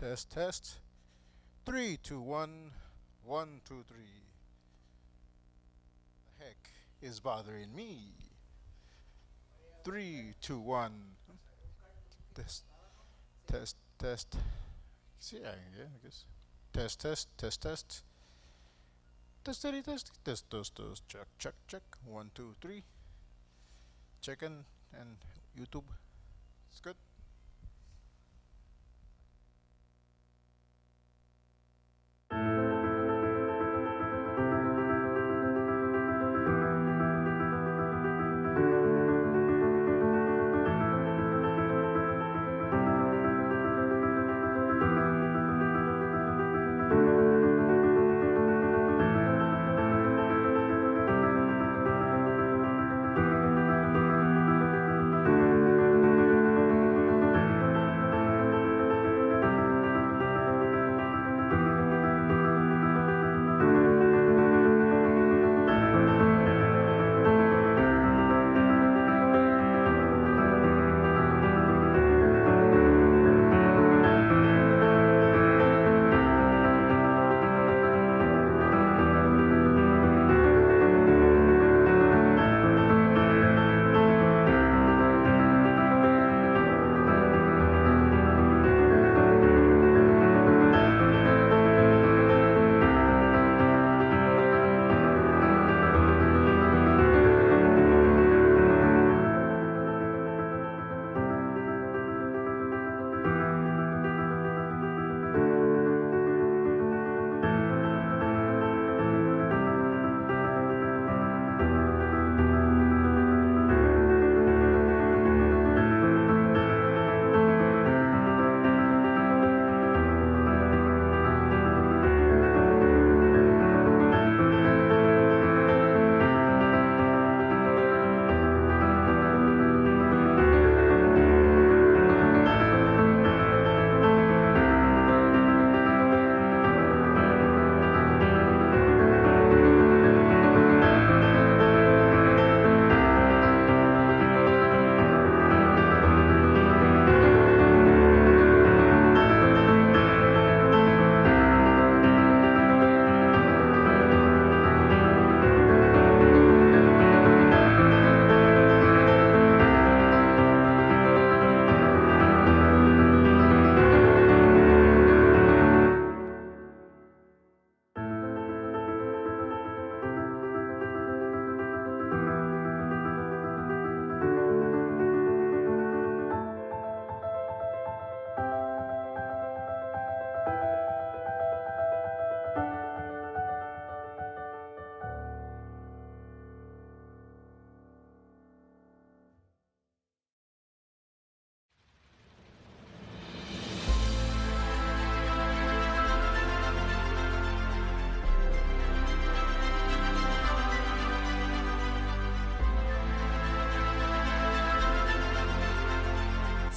Test, test. 3, 2, 1. 1, 2, 3. The heck is bothering me? 3, 2, 1. Test, test, test. See, yeah, I guess. Test, test, test, test. Test, test, test, test, test, test. Check, check, check. 1, 2, 3. Chicken and YouTube. It's good.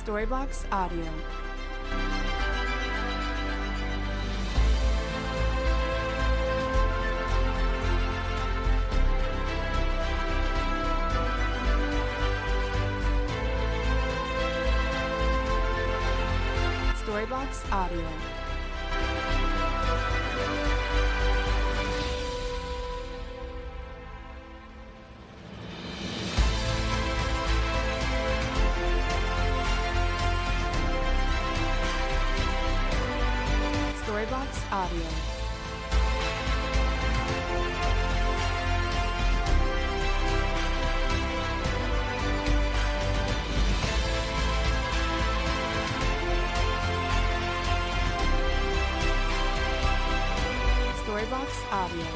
Storyblocks Audio. Storyblocks Audio. Storyblocks Audio. Storyblocks Audio.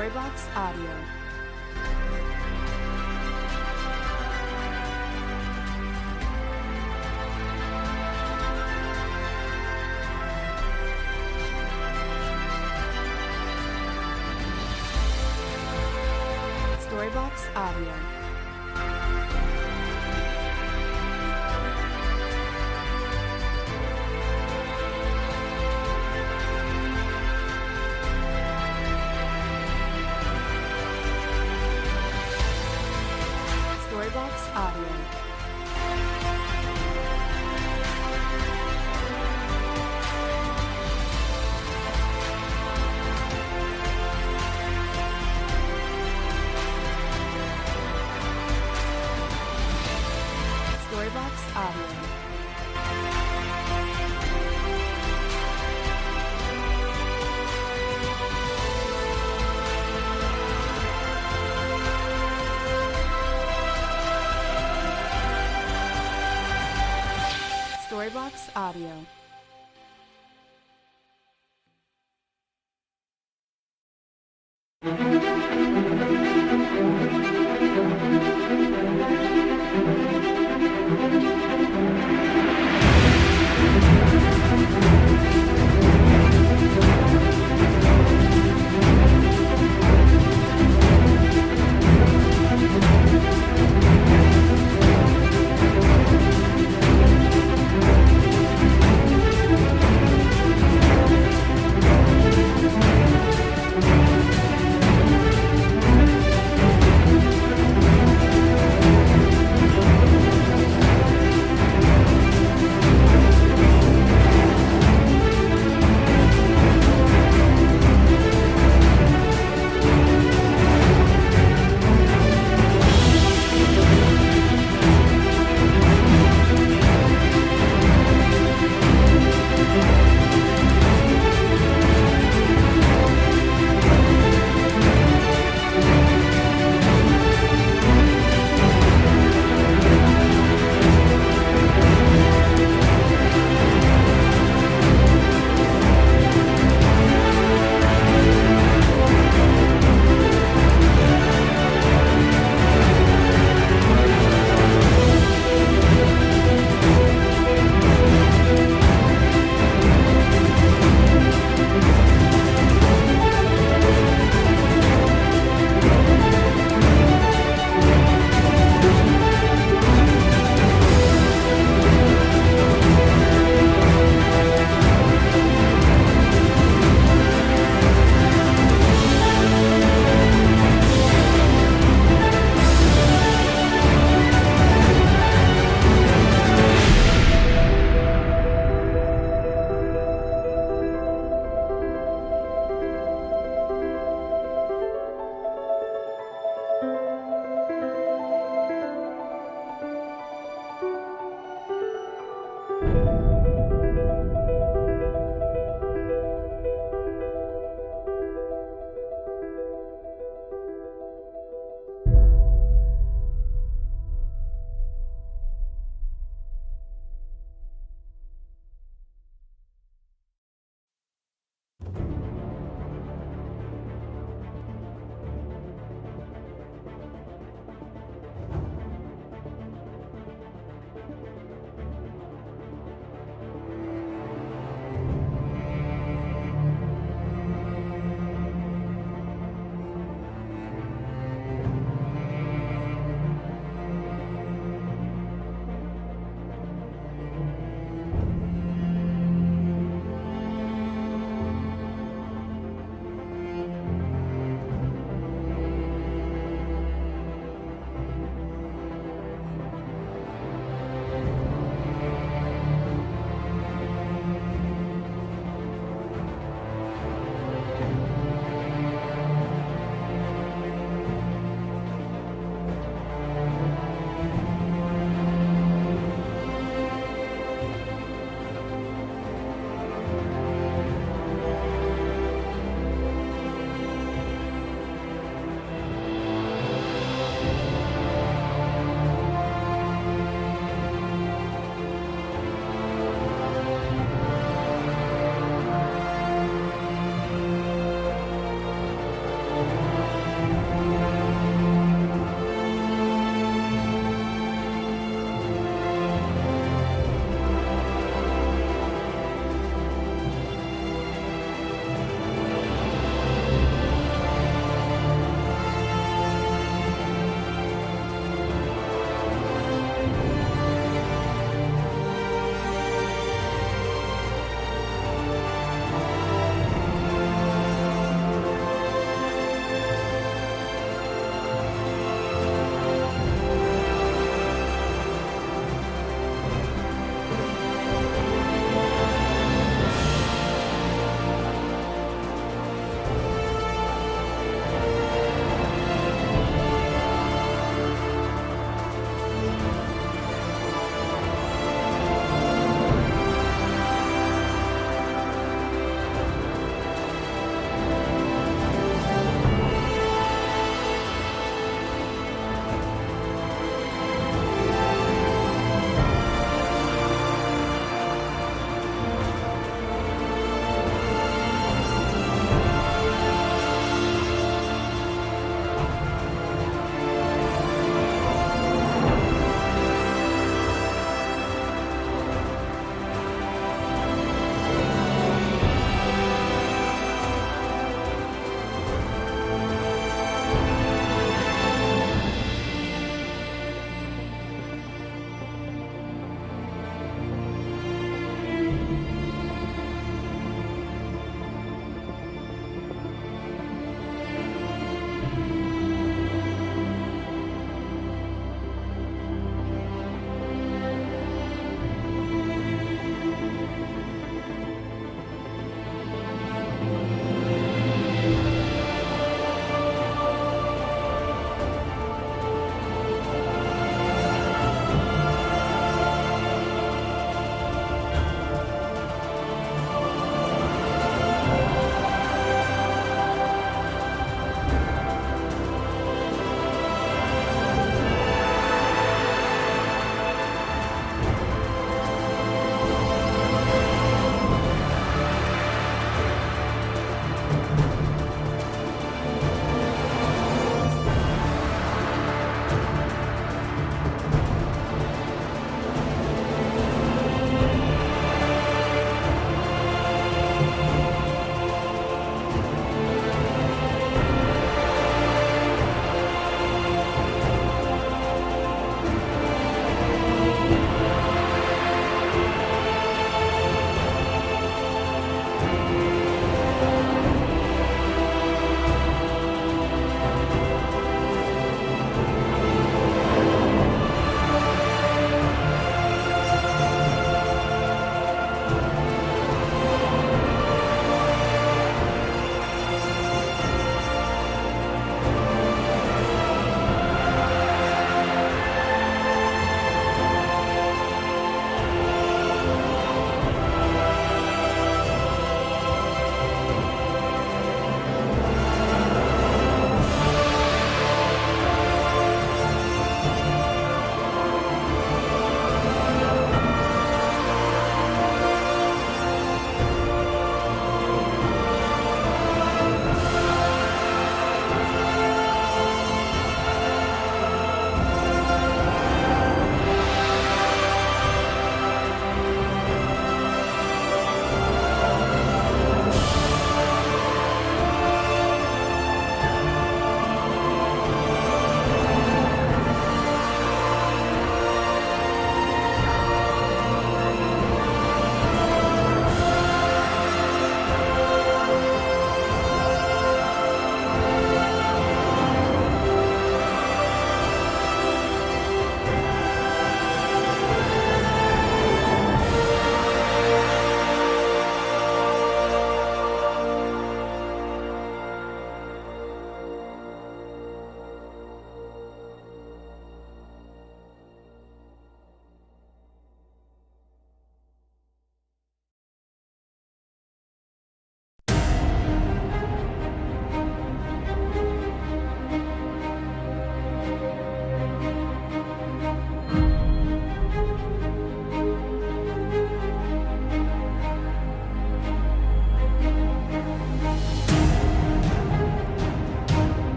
Storyblocks Audio. Storyblocks Audio. Audio. Storybox Audio. Storybox Audio.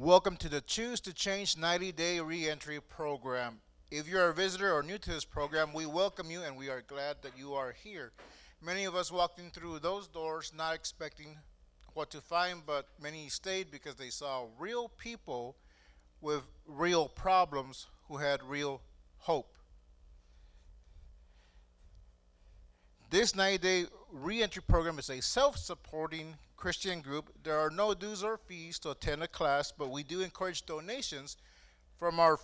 Welcome to the Choose to Change 90-Day Reentry Program. If you're a visitor or new to this program, we welcome you and we are glad that you are here. Many of us walked in through those doors not expecting what to find, but many stayed because they saw real people with real problems who had real hope. This 90-day reentry program is a self-supporting Christian group. There are no dues or fees to attend a class, but we do encourage donations from our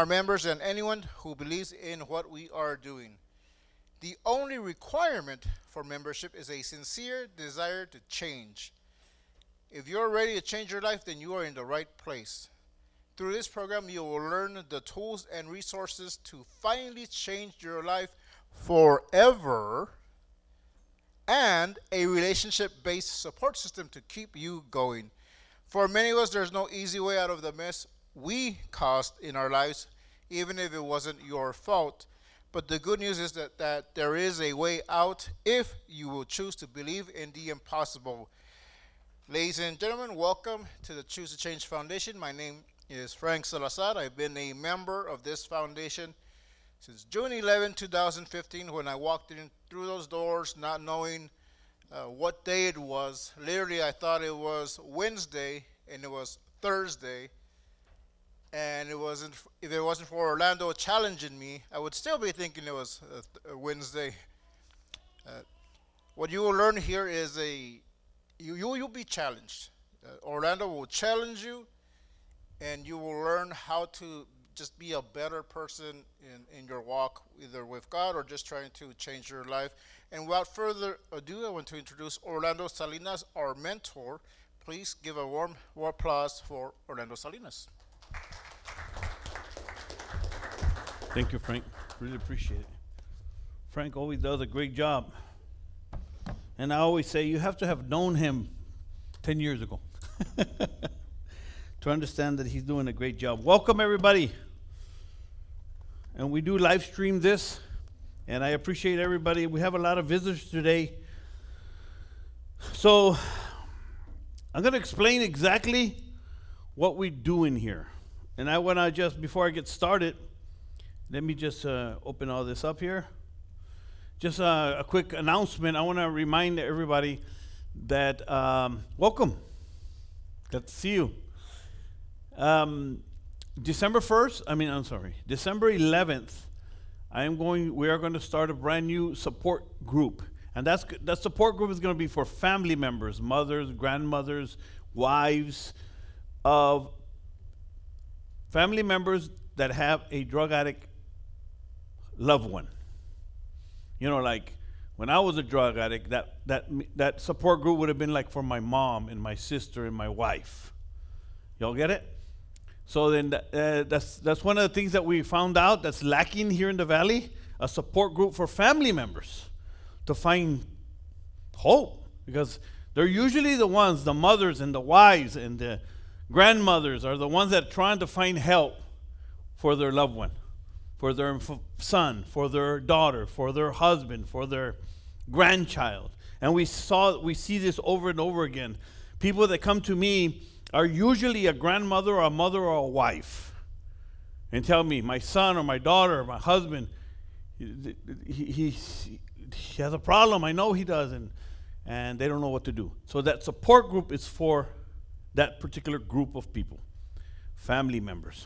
members and anyone who believes in what we are doing. The only requirement for membership is a sincere desire to change. If you're ready to change your life, then you are in the right place. Through this program, you will learn the tools and resources to finally change your life forever, and a relationship-based support system to keep you going. For many of us, there's no easy way out of the mess we caused in our lives, even if it wasn't your fault. But the good news is that there is a way out if you will choose to believe in the impossible. Ladies and gentlemen, welcome to the Choose to Change Foundation. My name is Frank Salazar. I've been a member of this foundation since June 11, 2015, when I walked in through those doors not knowing what day it was. Literally, I thought it was Wednesday, and it was Thursday. And if it wasn't for Orlando challenging me, I would still be thinking it was Wednesday. What you will learn here is you'll be challenged. Orlando will challenge you, and you will learn how to just be a better person in your walk, either with God or just trying to change your life. And without further ado, I want to introduce Orlando Salinas, our mentor. Please give a warm applause for Orlando Salinas. Thank you, Frank. Really appreciate it. Frank always does a great job. And I always say you have to have known him 10 years ago to understand that he's doing a great job. Welcome, everybody. And we do live stream this, and I appreciate everybody. We have a lot of visitors today. So I'm going to explain exactly what we do in here. And I want to just, before I get started, let me just open all this up here. Just a quick announcement. I want to remind everybody that welcome. Glad to see you. December 11th, we are going to start a brand new support group. And that support group is going to be for family members, mothers, grandmothers, wives of family members that have a drug addict loved one. You know, like when I was a drug addict, that support group would have been like for my mom and my sister and my wife. Y'all get it? So then that's one of the things that we found out that's lacking here in the Valley, a support group for family members to find hope. Because they're usually the ones, the mothers and the wives and the grandmothers are the ones that are trying to find help for their loved one, for their son, for their daughter, for their husband, for their grandchild. And we see this over and over again. People that come to me are usually a grandmother or a mother or a wife and tell me, my son or my daughter or my husband, he has a problem. I know he does, and they don't know what to do. So that support group is for that particular group of people, family members.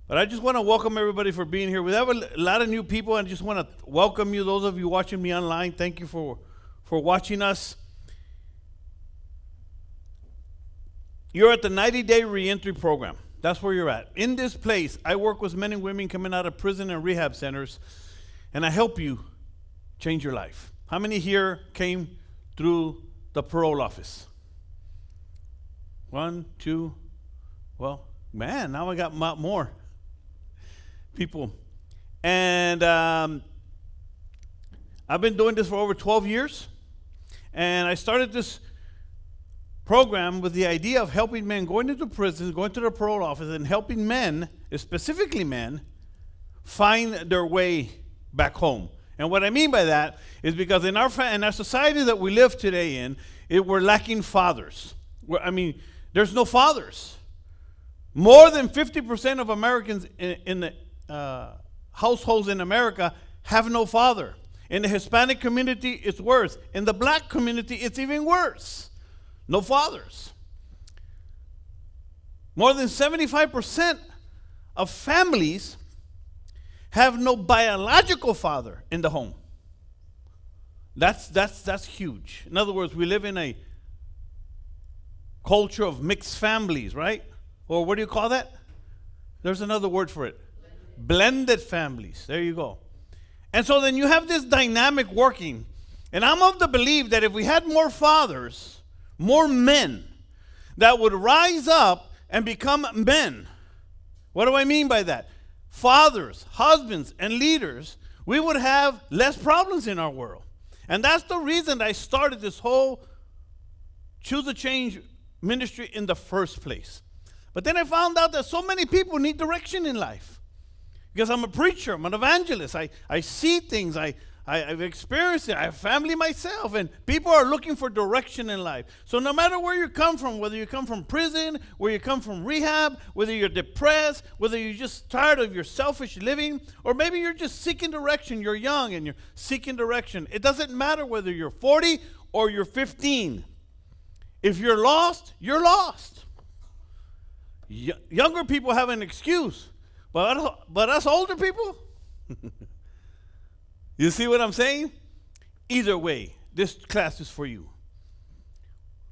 But I just want to welcome everybody for being here. We have a lot of new people, and I just want to welcome you, those of you watching me online. Thank you for watching us. You're at the 90-day reentry program. That's where you're at. In this place, I work with men and women coming out of prison and rehab centers, and I help you change your life. How many here came through the parole office? 1, 2, well, man, now I got more people. And I've been doing this for over 12 years, and I started this program with the idea of helping men going into prisons, going to the parole office, and helping men, specifically men, find their way back home. And what I mean by that is because in our society that we live today in, we're lacking fathers. there's no fathers. More than 50% of Americans in the households in America have no father. In the Hispanic community, it's worse. In the black community, it's even worse. No fathers. More than 75% of families have no biological father in the home. That's huge. In other words, we live in a culture of mixed families, right? Or what do you call that? There's another word for it. Blended families. There you go. And so then you have this dynamic working. And I'm of the belief that if we had more fathers, more men, that would rise up and become men. What do I mean by that? Fathers, husbands, and leaders, we would have less problems in our world. And that's the reason I started this whole Choose a Change ministry in the first place. But then I found out that so many people need direction in life. Because I'm a preacher, I'm an evangelist. I see things, I've experienced it, I have family myself, and people are looking for direction in life. So no matter where you come from, whether you come from prison, where you come from rehab, whether you're depressed, whether you're just tired of your selfish living, or maybe you're just seeking direction, you're young and you're seeking direction. It doesn't matter whether you're 40 or you're 15. If you're lost, you're lost. Younger people have an excuse, but us older people, you see what I'm saying? Either way, this class is for you.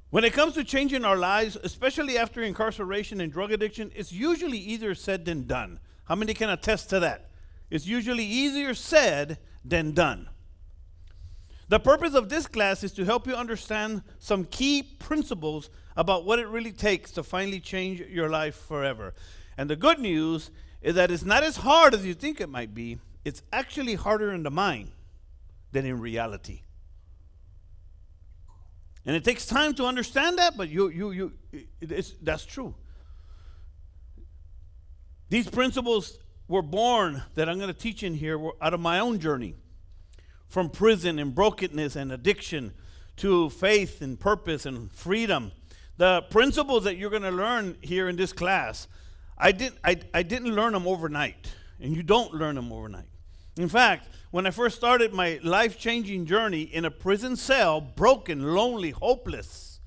When it comes to changing our lives, especially after incarceration and drug addiction, it's usually easier said than done. How many can attest to that? It's usually easier said than done. The purpose of this class is to help you understand some key principles about what it really takes to finally change your life forever. And the good news is that it's not as hard as you think it might be. It's actually harder in the mind than in reality. And it takes time to understand that, but that's true. These principles were born that I'm going to teach in here were out of my own journey. From prison and brokenness and addiction to faith and purpose and freedom. The principles that you're going to learn here in this class, I didn't learn them overnight. And you don't learn them overnight. In fact, when I first started my life-changing journey in a prison cell, broken, lonely, hopeless,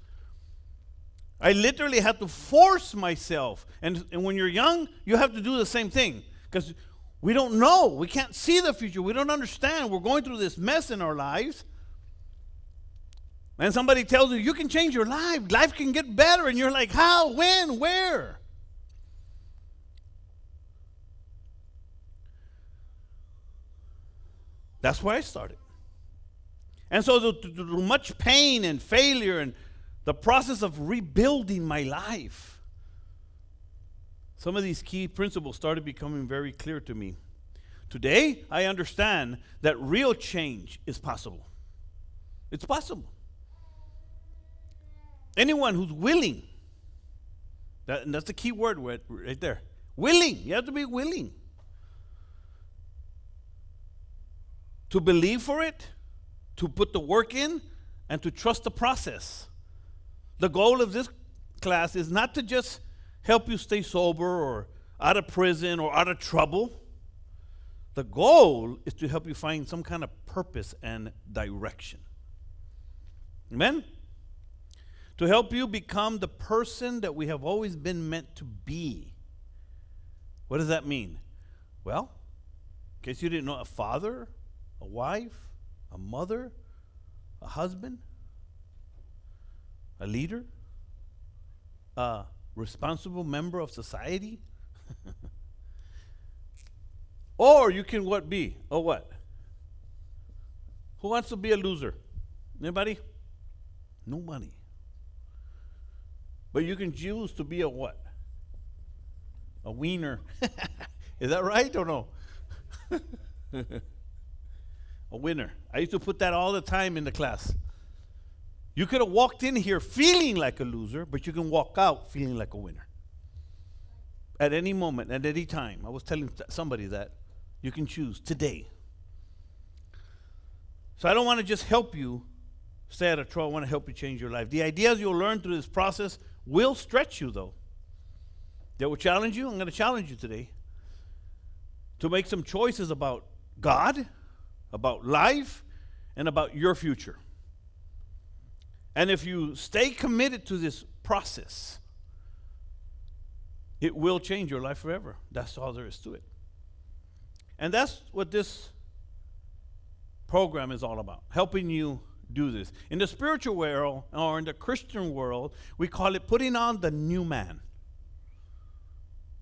I literally had to force myself. And when you're young, you have to do the same thing. Because we don't know. We can't see the future. We don't understand. We're going through this mess in our lives. And somebody tells you, you can change your life. Life can get better. And you're like, how, when, where? That's where I started. And so through much pain and failure and the process of rebuilding my life, some of these key principles started becoming very clear to me. Today, I understand that real change is possible. It's possible. Anyone who's willing, that's the key word right there. Willing. You have to be willing to believe for it, to put the work in, and to trust the process. The goal of this class is not to just help you stay sober or out of prison or out of trouble. The goal is to help you find some kind of purpose and direction. Amen? To help you become the person that we have always been meant to be. What does that mean? Well, in case you didn't know, a father, a wife, a mother, a husband, a leader, a responsible member of society. Or you can what be? Or what? Who wants to be a loser? Anybody? Nobody. But you can choose to be a what? A wiener. Is that right or no? A winner. I used to put that all the time in the class. You could have walked in here feeling like a loser, but you can walk out feeling like a winner. At any moment, at any time. I was telling somebody that. You can choose today. So I don't want to just help you stay out of trouble. I want to help you change your life. The ideas you'll learn through this process will stretch you, though. They will challenge you. I'm going to challenge you today to make some choices about God, about life, and about your future. And if you stay committed to this process, it will change your life forever. That's all there is to it. And that's what this program is all about, helping you do this. In the spiritual world, or in the Christian world, we call it putting on the new man.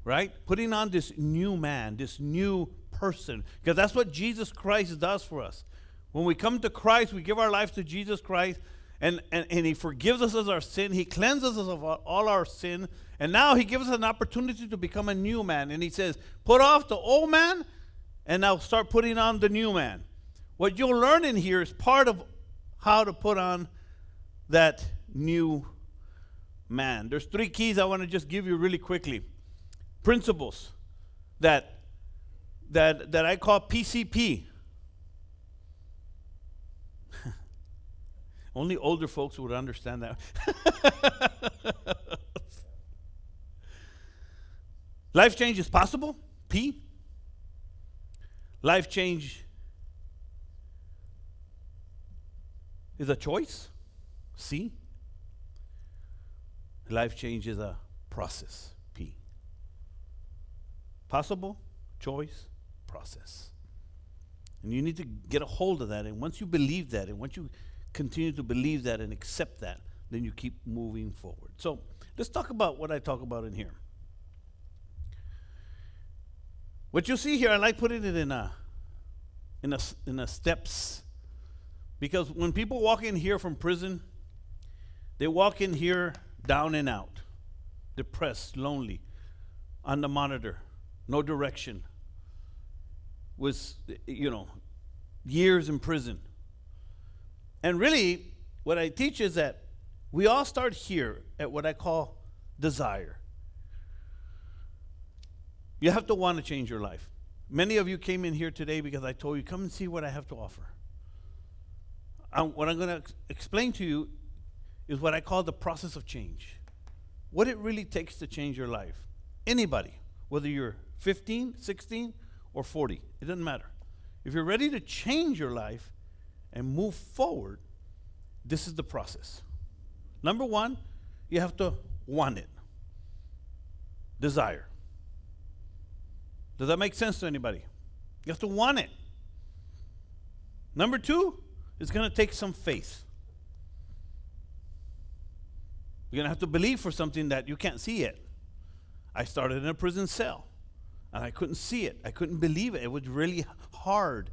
Right? Putting on this new man, this new person. Because that's what Jesus Christ does for us. When we come to Christ, we give our life to Jesus Christ, and he forgives us of our sin. He cleanses us of all our sin. And now he gives us an opportunity to become a new man. And he says, put off the old man, and now start putting on the new man. What you'll learn in here is part of how to put on that new man. There's 3 keys I want to just give you really quickly. Principles that I call PCP. Only older folks would understand that. Life change is possible. P. Life change is a choice. C. Life change is a process. P. Possible, choice, process. And you need to get a hold of that. And once you believe that, and once you continue to believe that and accept that, then you keep moving forward. So let's talk about what I talk about in here. What you see here, I like putting it in a steps, because when people walk in here from prison, they walk in here down and out, depressed, lonely, on the monitor, no direction, with years in prison. And really, what I teach is that we all start here at what I call desire. You have to want to change your life. Many of you came in here today because I told you, come and see what I have to offer. What I'm going to explain to you is what I call the process of change. What it really takes to change your life. Anybody, whether you're 15, 16, or 40, it doesn't matter. If you're ready to change your life and move forward, this is the process. Number 1, you have to want it. Desire. Does that make sense to anybody? You have to want it. Number 2, it's going to take some faith. You're going to have to believe for something that you can't see yet. I started in a prison cell, and I couldn't see it. I couldn't believe it. It was really hard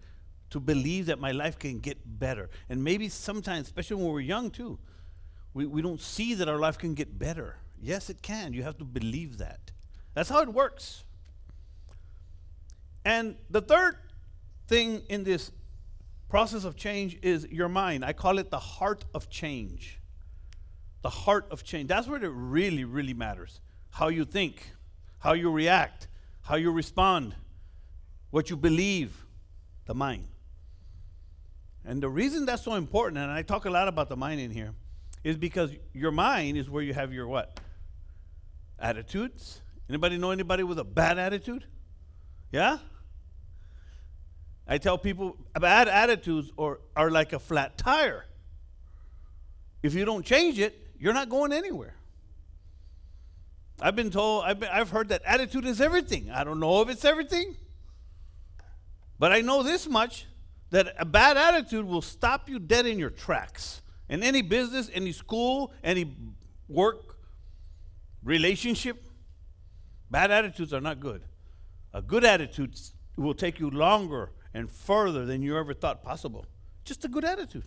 to believe that my life can get better. And maybe sometimes, especially when we're young too, we don't see that our life can get better. Yes, it can. You have to believe that. That's how it works. And the third thing in this process of change is your mind. I call it the heart of change. The heart of change. That's where it really, really matters. How you think, how you react, how you respond, what you believe, the mind. And the reason that's so important, and I talk a lot about the mind in here, is because your mind is where you have your what? Attitudes. Anybody know anybody with a bad attitude? Yeah? I tell people bad attitudes are like a flat tire. If you don't change it, you're not going anywhere. I've been told, I've heard that attitude is everything. I don't know if it's everything, but I know this much, that a bad attitude will stop you dead in your tracks. In any business, any school, any work, relationship, bad attitudes are not good. A good attitude will take you longer and further than you ever thought possible. Just a good attitude.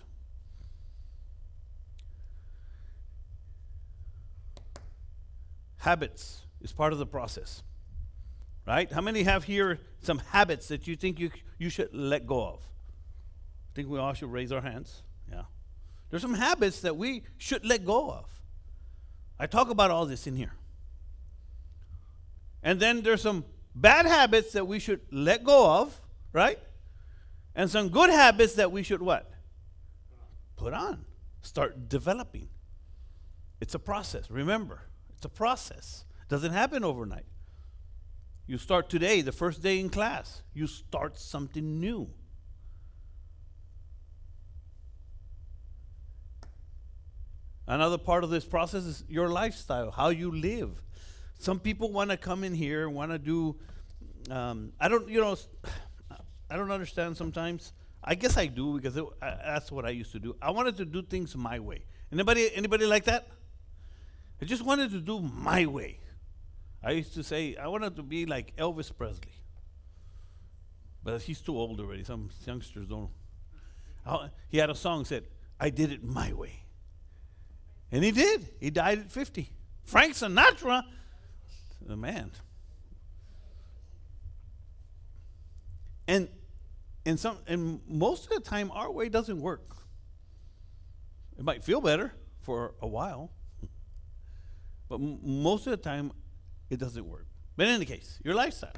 Habits is part of the process, right? How many have here some habits that you think you should let go of? I think we all should raise our hands. Yeah. There's some habits that we should let go of. I talk about all this in here. And then there's some bad habits that we should let go of, right? And some good habits that we should what? Put on. start developing. It's a process. Remember, it's a process. It doesn't happen overnight. You start today, the first day in class. You start something new. Another part of this process is your lifestyle, how you live. Some people want to come in here and want to do, I don't understand sometimes. I guess I do because that's what I used to do. I wanted to do things my way. Anybody like that? I just wanted to do my way. I used to say I wanted to be like Elvis Presley, but he's too old already. Some youngsters don't. He had a song that said, "I did it my way," and he did. He died at 50. Frank Sinatra, the man. And most of the time, our way doesn't work. It might feel better for a while, but most of the time, it doesn't work. But in any case, your lifestyle.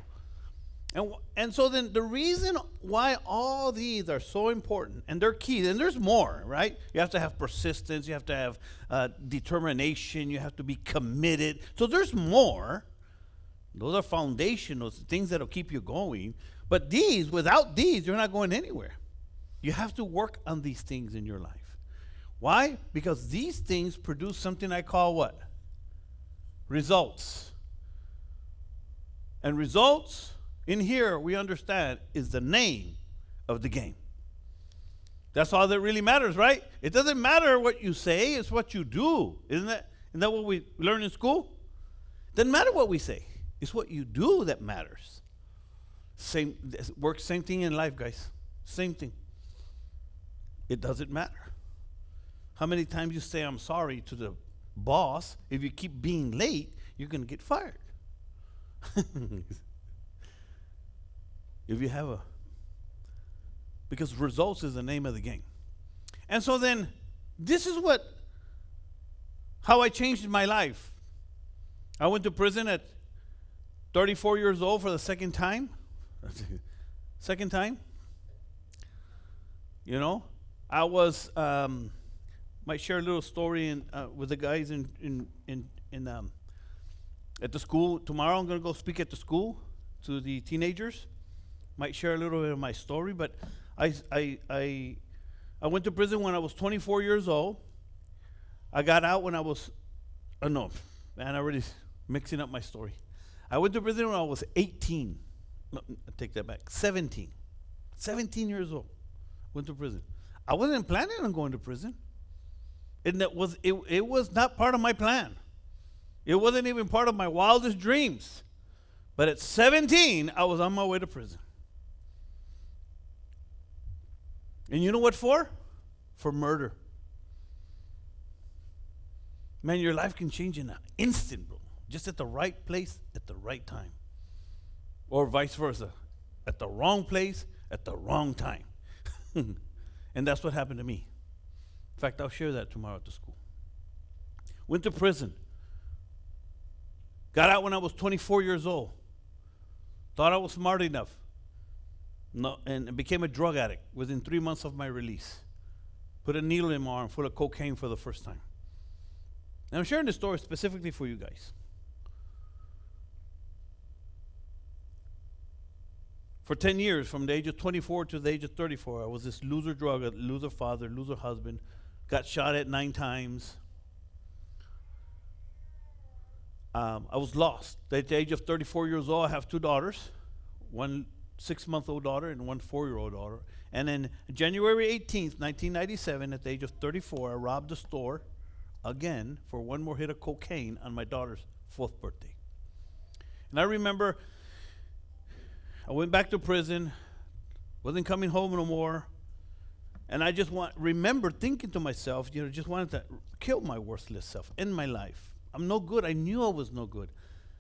And so then the reason why all these are so important, and they're key, and there's more, right? You have to have persistence, you have to have determination, you have to be committed. So there's more. Those are foundational things that'll keep you going. But without these, you're not going anywhere. You have to work on these things in your life. Why? Because these things produce something I call what? Results. And results, in here, we understand, is the name of the game. That's all that really matters, right? It doesn't matter what you say, it's what you do. Isn't that what we learn in school? It doesn't matter what we say. It's what you do that matters. Same thing in life, guys. Same thing. It doesn't matter. How many times you say I'm sorry to the boss, if you keep being late, you're going to get fired. If you have because results is the name of the game. And so then, this is how I changed my life. I went to prison at 34 years old for the second time. Second time. You know, I was, might share a little story with the guys at the school. Tomorrow I'm going to go speak at the school to the teenagers. Might share a little bit of my story, but I went to prison when I was 24 years old. I got out when I was, I'm already mixing up my story. I went to prison when I was 18. No, I take that back. 17. 17 years old. Went to prison. I wasn't planning on going to prison. And it was not part of my plan. It wasn't even part of my wildest dreams. But at 17, I was on my way to prison. And you know what for? For murder. Man, your life can change in an instant, bro. Just at the right place at the right time. Or vice versa. At the wrong place at the wrong time. And that's what happened to me. In fact, I'll share that tomorrow at the school. Went to prison. Got out when I was 24 years old. Thought I was smart enough. No, and became a drug addict within 3 months of my release. Put a needle in my arm full of cocaine for the first time. And I'm sharing this story specifically for you guys. For 10 years, from the age of 24 to the age of 34, I was this loser drug addict, loser father, loser husband. Got shot at 9 times. I was lost. At the age of 34 years old, I have 2 daughters. One 6-month-old daughter and one 4-year-old daughter. And then January 18th, 1997, at the age of 34, I robbed a store again for one more hit of cocaine on my daughter's 4th birthday. And I remember I went back to prison, wasn't coming home no more, and I just remember thinking to myself, just wanted to kill my worthless self, end my life. I'm no good. I knew I was no good.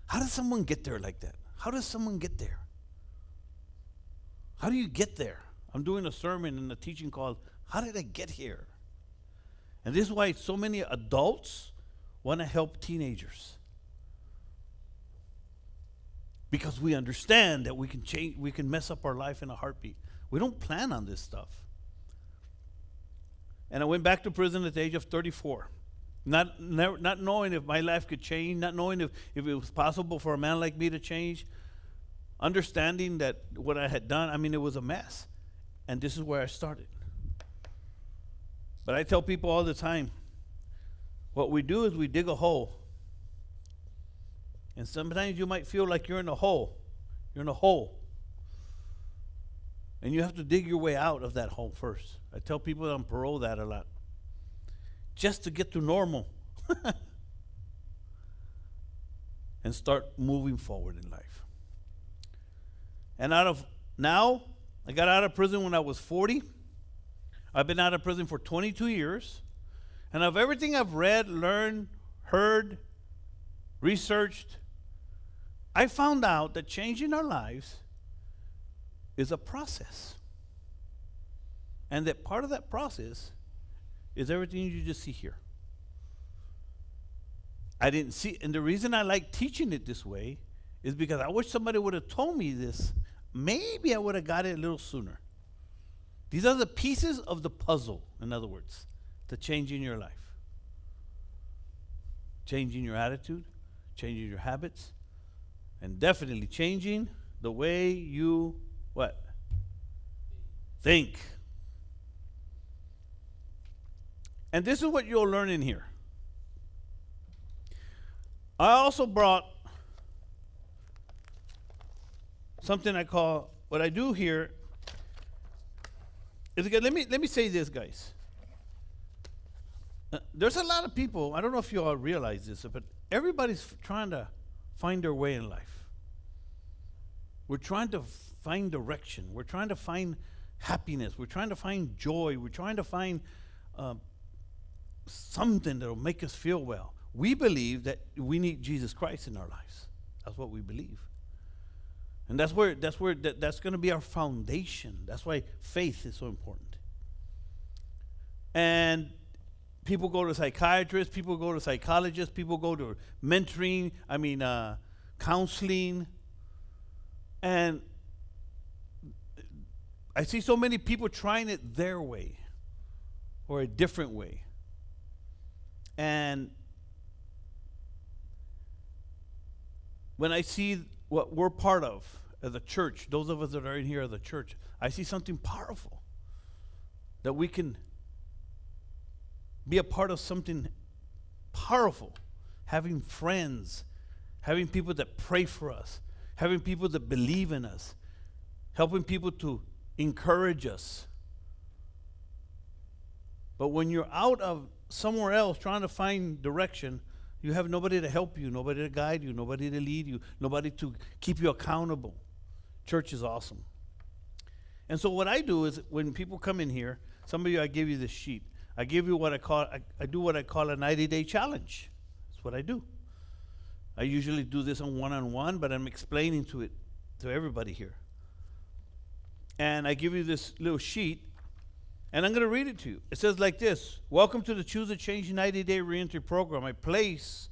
How does someone get there like that? How does someone get there? How do you get there? I'm doing a sermon and a teaching called, How Did I Get Here? And this is why so many adults want to help teenagers. Because we understand that we can change, we can mess up our life in a heartbeat. We don't plan on this stuff. And I went back to prison at the age of 34. Not knowing if my life could change, not knowing if it was possible for a man like me to change, understanding that what I had done, I mean, it was a mess. And this is where I started. But I tell people all the time, what we do is we dig a hole. And sometimes you might feel like you're in a hole. You're in a hole. And you have to dig your way out of that hole first. I tell people on parole that a lot. Just to get to normal. And start moving forward in life. And I got out of prison when I was 40. I've been out of prison for 22 years. And of everything I've read, learned, heard, researched, I found out that changing our lives is a process. And that part of that process is everything you just see here. I didn't see, and the reason I like teaching it this way is because I wish somebody would have told me this. Maybe I would have got it a little sooner. These are the pieces of the puzzle, in other words, to changing your life. Changing your attitude, changing your habits, and definitely changing the way you, what? Think. And this is what you'll learn in here. I also brought something I call, what I do here is, again, let me say this, guys. There's a lot of people, I don't know if you all realize this, but everybody's trying to find their way in life. We're trying to find direction. We're trying to find happiness. We're trying to find joy. We're trying to find something that will make us feel well. We believe that we need Jesus Christ in our lives. That's what we believe. And that's going to be our foundation. That's why faith is so important. And people go to psychiatrists, people go to psychologists, people go to mentoring, counseling. And I see so many people trying it their way or a different way. And when I see what we're part of as a church, those of us that are in here as a church, I see something powerful, that we can be a part of something powerful, having friends, having people that pray for us, having people that believe in us, helping people to encourage us. But when you're out of somewhere else trying to find direction, you have nobody to help you, nobody to guide you, nobody to lead you, nobody to keep you accountable. Church is awesome. And so what I do is, when people come in here, some of you, I give you this sheet. I give you what I do what I call a 90-day challenge. That's what I do. I usually do this on one-on-one, but I'm explaining to everybody here. And I give you this little sheet, and I'm going to read it to you. It says like this: welcome to the Choose a Change 90-Day Reentry Program, a place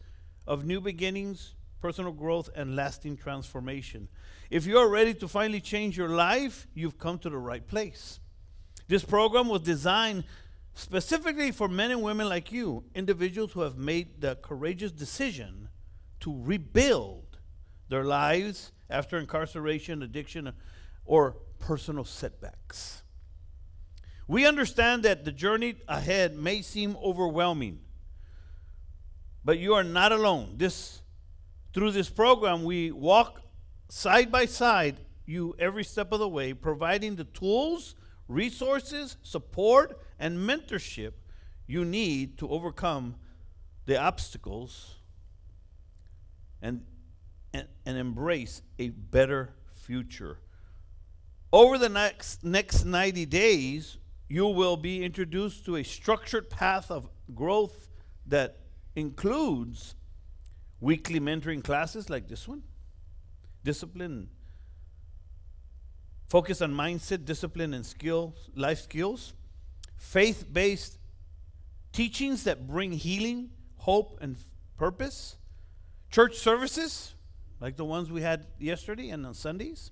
of new beginnings, personal growth, and lasting transformation. If you are ready to finally change your life, you've come to the right place. This program was designed specifically for men and women like you, individuals who have made the courageous decision to rebuild their lives after incarceration, addiction, or personal setbacks. We understand that the journey ahead may seem overwhelming, but you are not alone. Through this program, we walk side by side you every step of the way, providing the tools, resources, support, and mentorship you need to overcome the obstacles and embrace a better future. Over the next 90 days, you will be introduced to a structured path of growth that includes weekly mentoring classes like this one, discipline, focus on mindset, discipline, and life skills, faith-based teachings that bring healing, hope, and purpose, church services like the ones we had yesterday and on Sundays,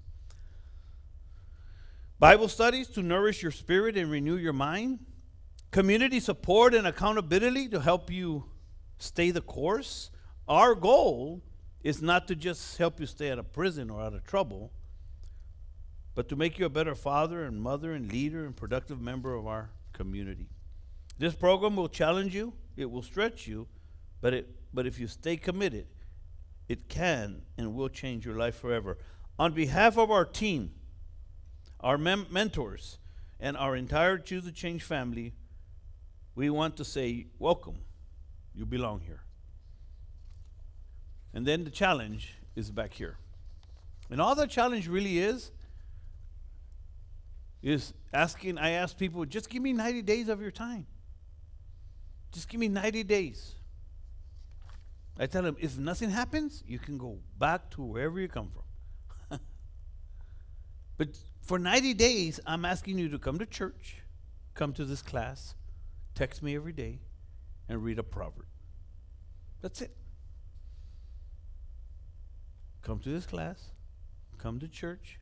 Bible studies to nourish your spirit and renew your mind, community support and accountability to help you stay the course. Our goal is not to just help you stay out of prison or out of trouble, but to make you a better father and mother and leader and productive member of our community. This program will challenge you, it will stretch you, but if you stay committed, it can and will change your life forever. On behalf of our team, our mentors, and our entire Choose to Change family, we want to say, welcome. You belong here. And then the challenge is back here. And all the challenge really is asking, I ask people, just give me 90 days of your time. Just give me 90 days. I tell them, if nothing happens, you can go back to wherever you come from. But for 90 days, I'm asking you to come to church, come to this class, text me every day, and read a proverb. That's it. Come to this class, come to church,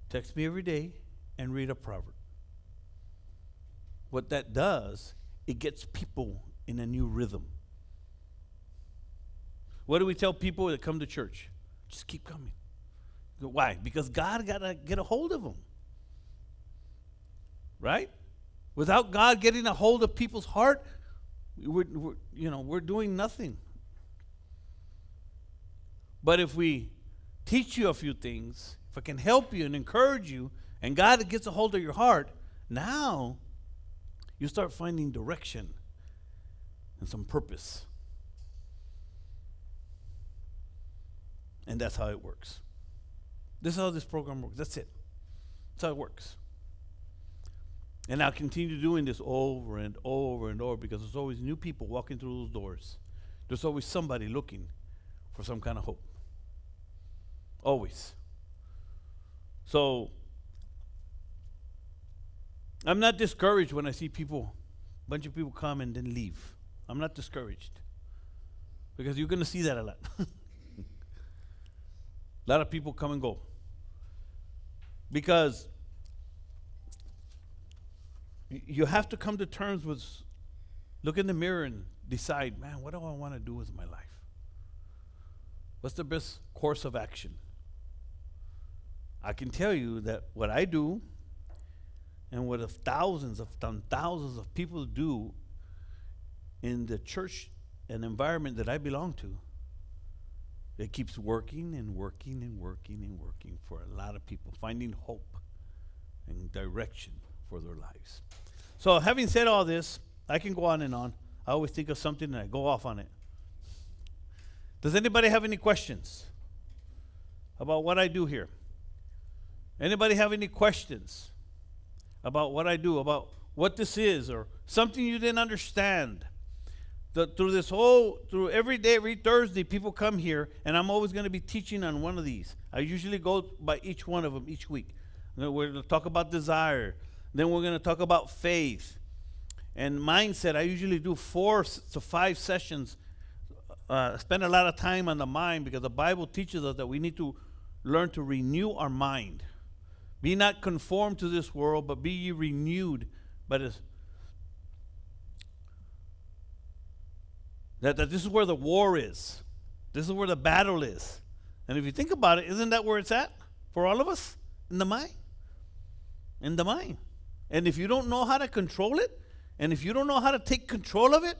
text me every day, and read a proverb. What that does, it gets people in a new rhythm. What do we tell people that come to church? Just keep coming. Why? Because God got to get a hold of them. Right? Without God getting a hold of people's heart, we're doing nothing. But if we teach you a few things, if I can help you and encourage you, and God gets a hold of your heart, now you start finding direction and some purpose. And that's how it works. This is how this program works. That's it. That's how it works. And I'll continue doing this over and over and over because there's always new people walking through those doors. There's always somebody looking for some kind of hope. Always. So, I'm not discouraged when I see a bunch of people come and then leave. I'm not discouraged. Because you're going to see that a lot. A lot of people come and go. Because you have to come to terms with, look in the mirror and decide, man, what do I want to do with my life? What's the best course of action? I can tell you that what I do and what thousands of people do in the church and environment that I belong to, it keeps working and working and working and working for a lot of people, finding hope and direction for their lives. So having said all this, I can go on and on. I always think of something and I go off on it. Does anybody have any questions about what I do here? Anybody have any questions about what I do, about what this is, or something you didn't understand? Through every day, every Thursday, people come here, and I'm always going to be teaching on one of these. I usually go by each one of them each week. We're going to talk about desire. Then we're going to talk about faith and mindset. I usually do 4 to 5 sessions. Spend a lot of time on the mind because the Bible teaches us that we need to learn to renew our mind. Be not conformed to this world, but be ye renewed by this. That this is where the war is. This is where the battle is. And if you think about it, isn't that where it's at for all of us? In the mind. In the mind. And if you don't know how to control it, and if you don't know how to take control of it,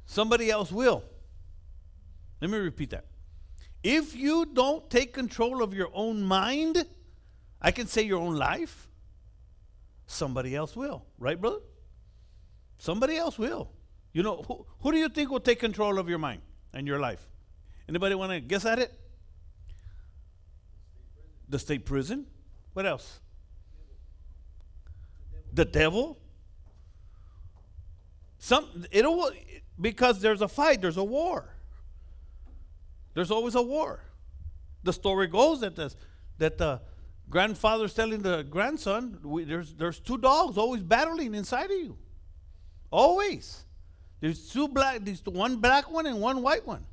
somebody else will. Let me repeat that. If you don't take control of your own mind, I can say your own life, somebody else will. Right, brother? Somebody else will. You know, who do you think will take control of your mind and your life? Anybody want to guess at it? The state prison. What else? The devil. Because there's a fight, there's a war. There's always a war. The story goes that the grandfather's telling the grandson, there's 2 dogs always battling inside of you. Always. There's one black one and one white one.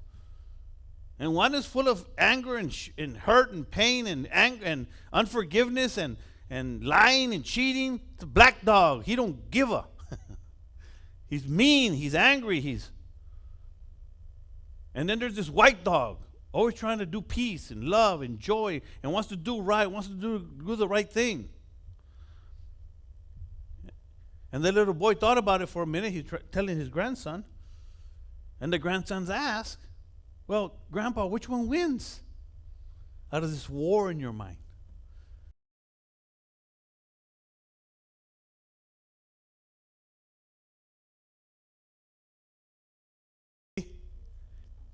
And one is full of anger and hurt and pain and anger and unforgiveness and and lying and cheating. It's a black dog. He don't give a. He's mean. He's angry. And then there's this white dog, always trying to do peace and love and joy and wants to do right, wants to do the right thing. And the little boy thought about it for a minute. He's telling his grandson. And the grandson's asked, well, Grandpa, which one wins out of this war in your mind?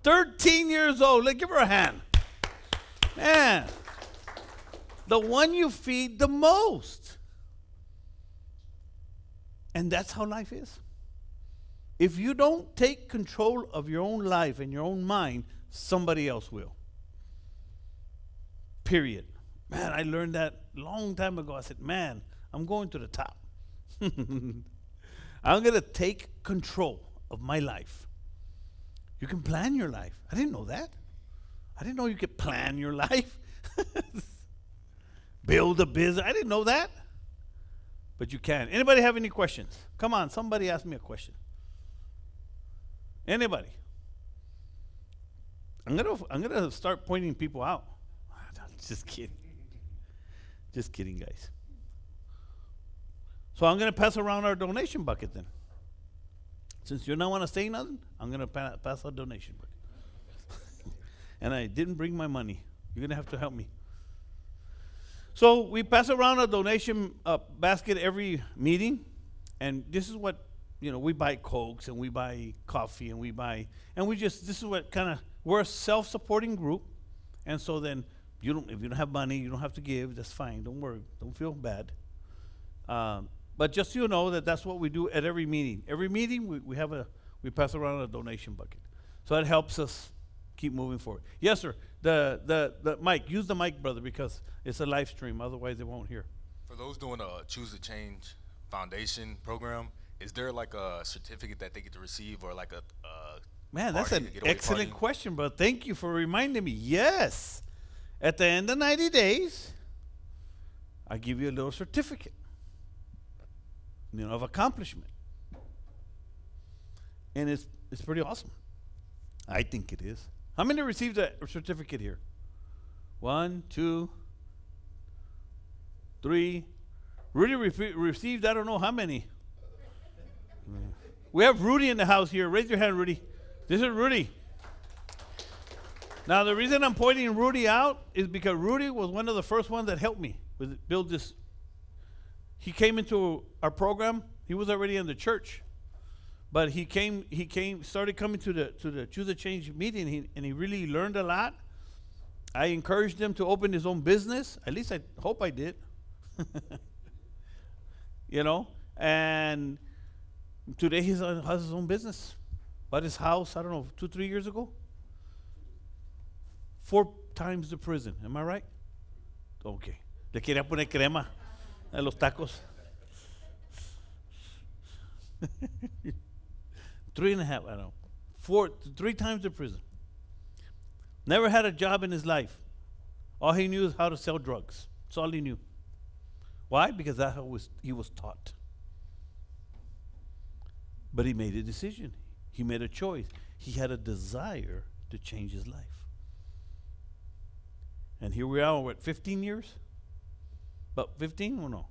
"13 years old. Let's give her a hand. Man, the one you feed the most. And that's how life is. If you don't take control of your own life and your own mind, somebody else will. Period. Man, I learned that a long time ago. I said, man, I'm going to the top. I'm going to take control of my life. You can plan your life. I didn't know that. I didn't know you could plan your life. Build a business. I didn't know that. But you can. Anybody have any questions? Come on, somebody ask me a question. Anybody? I'm gonna start pointing people out. Just kidding. Just kidding, guys. So I'm gonna pass around our donation bucket then. Since you don't want to say nothing, I'm gonna pass a donation bucket. And I didn't bring my money. You're gonna have to help me. So we pass around a donation basket every meeting, and this is what, we buy Cokes and we buy coffee and this is what we're a self-supporting group, and so then if you don't have money, you don't have to give. That's fine. Don't worry. Don't feel bad. But just so you know that's what we do at every meeting. Every meeting we pass around a donation bucket, so it helps us keep moving forward. Yes, sir. The mic. Use the mic, brother, because it's a live stream. Otherwise, they won't hear. For those doing a Choose to Change Foundation program, is there like a certificate that they get to receive, or like a Man, that's an excellent party? question, bro. Thank you for reminding me. Yes. At the end of 90 days, I give you a little certificate, of accomplishment. And it's pretty awesome. I think it is. How many received a certificate here? 1, 2, 3. Rudy received I don't know how many. We have Rudy in the house here. Raise your hand, Rudy. This is Rudy. Now, the reason I'm pointing Rudy out is because Rudy was one of the first ones that helped me build this. He came into our program. He was already in the church. But he started coming to the Choose the Change meeting, and he really learned a lot. I encouraged him to open his own business. At least I hope I did. And today he has his own business. Bought his house, I don't know, 2-3 years ago. 4 times the prison. Am I right? Okay. Le quería poner crema a los tacos. 3.5, I don't know. 3 times the prison. Never had a job in his life. All he knew is how to sell drugs. That's all he knew. Why? Because that's how he was taught. But he made a decision. He made a choice. He had a desire to change his life. And here we are, 15 years? About 15 or no?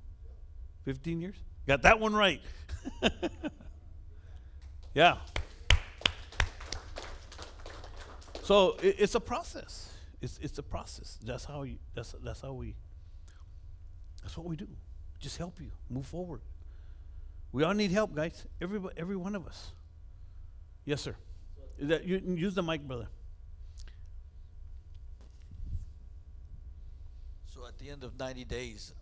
15 years? Got that one right. Yeah. So it's a process. It's a process. That's what we do. Just help you move forward. We all need help, guys. Every one of us. Yes, sir. You use the mic, brother. So at the end of 90 days,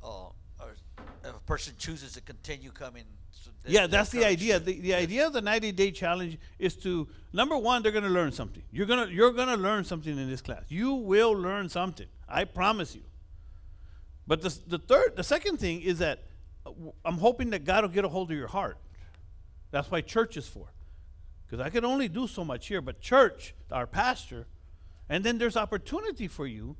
if a person chooses to continue coming. So yeah, that's the idea. The idea of the 90-day challenge is to, number one, they're going to learn something. You're gonna learn something in this class. You will learn something. I promise you. But the second thing is that I'm hoping that God will get a hold of your heart. That's why church is for. Because I can only do so much here, but church, our pastor, and then there's opportunity for you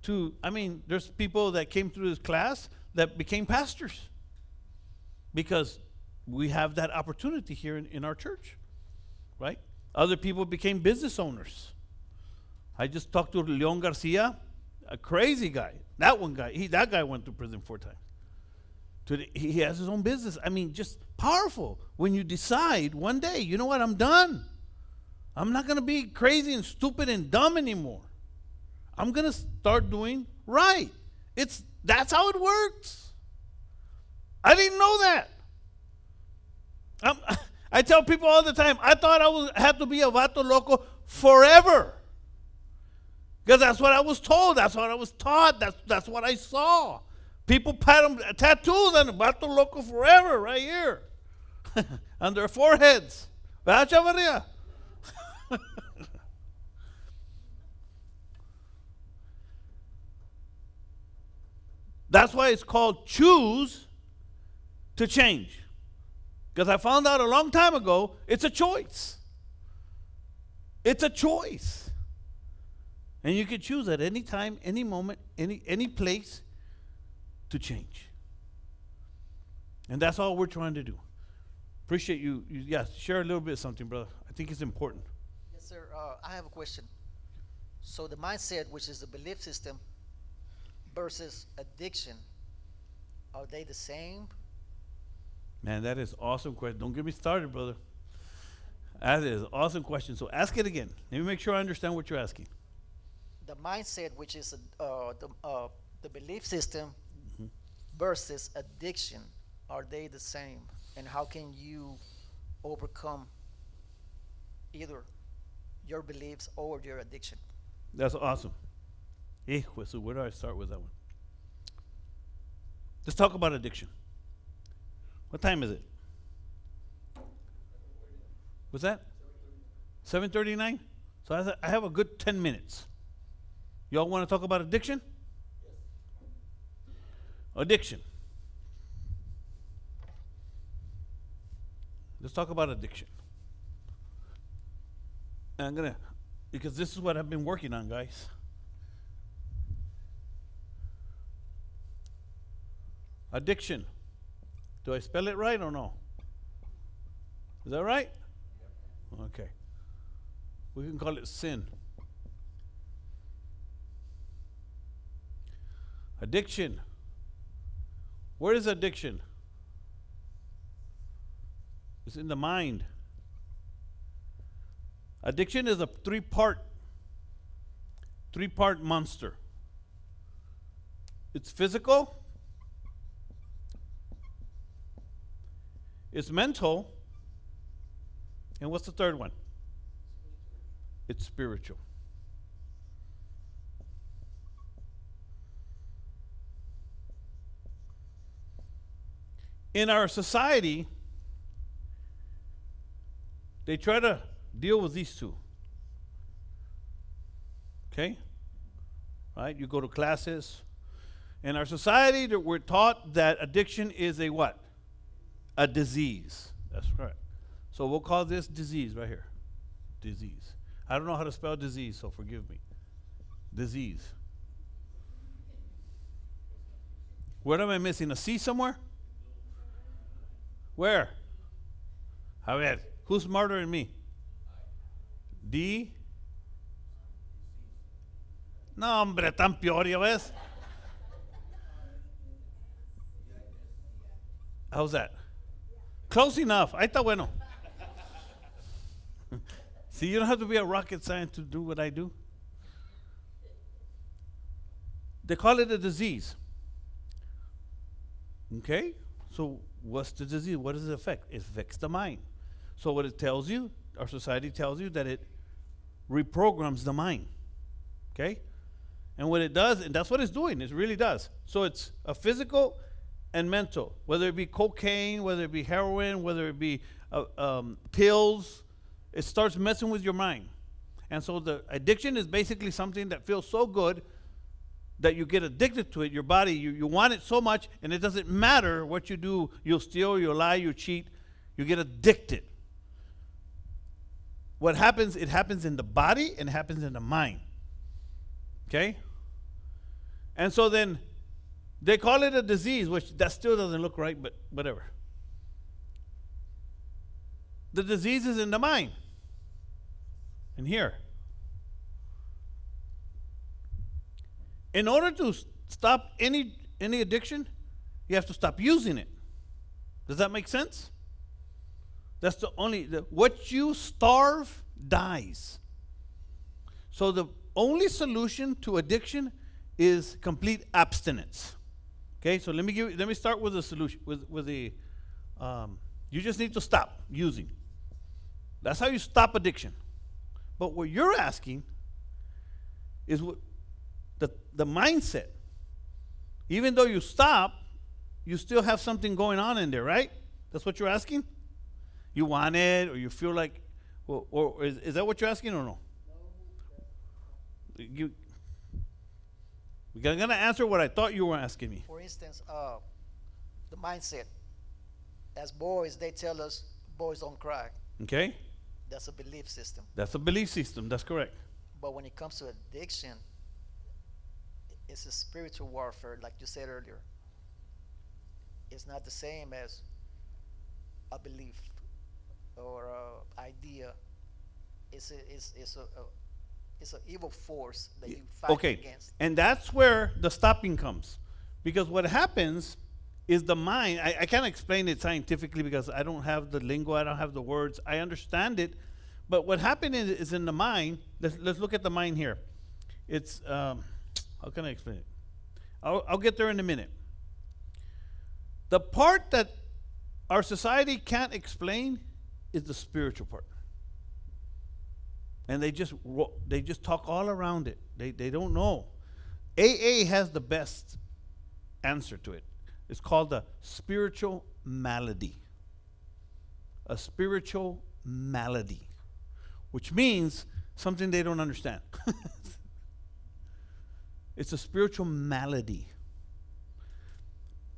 there's people that came through this class that became pastors because we have that opportunity here in our church, right? Other people became business owners. I just talked to Leon Garcia, a crazy guy. That guy went to prison 4 times. He has his own business. I mean, just powerful when you decide one day, you know what, I'm done. I'm not going to be crazy and stupid and dumb anymore. I'm going to start doing right. That's how it works. I didn't know that. I tell people all the time, I thought I had to be a vato loco forever. Because that's what I was told. That's what I was taught. That's what I saw. People pat them tattoos on vato loco forever right here. On their foreheads. ¿Verdad, Chavarria? That's why it's called choose to change. Because I found out a long time ago, it's a choice. It's a choice. And you can choose at any time, any moment, any place to change. And that's all we're trying to do. Appreciate you. Yeah, share a little bit of something, brother. I think it's important. Yes, sir. I have a question. So the mindset, which is the belief system, versus addiction, are they the same? Man, that is awesome question. Don't get me started, brother. That is an awesome question. So ask it again. Let me make sure I understand what you're asking. The mindset, which is the belief system, versus addiction, are they the same? And how can you overcome either your beliefs or your addiction? That's awesome. So where do I start with that one? Let's talk about addiction. What time is it? What's that? 7:39? So I have a good 10 minutes. Y'all want to talk about addiction? Addiction. Let's talk about addiction. And because this is what I've been working on, guys. Addiction. Do I spell it right or no? Is that right? Okay. We can call it sin. Addiction. Where is addiction? It's in the mind. Addiction is a three-part monster. It's physical, it's mental, and what's the third one? It's spiritual. In our society, they try to deal with these two. Okay? Right? You go to classes. In our society, we're taught that addiction is a what? A disease. That's right. So we'll call this disease right here. Disease. I don't know how to spell disease, so forgive me. Disease. What am I missing? A C somewhere? Where? A ver, who's smarter than me? D? No, hombre, tan peor, ya ves? How's that? Close enough. Ahí está bueno. See, you don't have to be a rocket scientist to do what I do. They call it a disease. Okay? So what's the disease? What does it affect? It affects the mind. So what it tells you, our society tells you that it reprograms the mind. Okay? And what it does, and that's what it's doing, it really does. So it's a physical and mental, whether it be cocaine, whether it be heroin, whether it be pills, it starts messing with your mind. And so the addiction is basically something that feels so good that you get addicted to it. Your body, you want it so much, and it doesn't matter what you do. You'll steal, you'll lie, you cheat. You get addicted. What happens, it happens in the body and it happens in the mind. Okay? And so then They call it a disease, which that still doesn't look right, but whatever. The disease is in the mind. And here. In order to stop any addiction, you have to stop using it. Does that make sense? That's what you starve dies. So the only solution to addiction is complete abstinence. Okay, so let me start with the solution. You just need to stop using. That's how you stop addiction. But what you're asking is what the mindset. Even though you stop, you still have something going on in there, right? That's what you're asking? You want it, or you feel like, or is that what you're asking, or no? You're gonna answer what I thought you were asking me. For instance, the mindset. As boys, they tell us boys don't cry. Okay? That's a belief system. That's a belief system. That's correct. But when it comes to addiction, it's a spiritual warfare, like you said earlier. It's not the same as a belief or a idea. It's an evil force that you fight against. And that's where the stopping comes. Because what happens is the mind, I can't explain it scientifically because I don't have the lingo, I don't have the words. I understand it. But what happened is in the mind, let's look at the mind here. It's, how can I explain it? I'll get there in a minute. The part that our society can't explain is the spiritual part. And they just talk all around it. They don't know. AA has the best answer to it. It's called the spiritual malady. A spiritual malady, which means something they don't understand. It's a spiritual malady.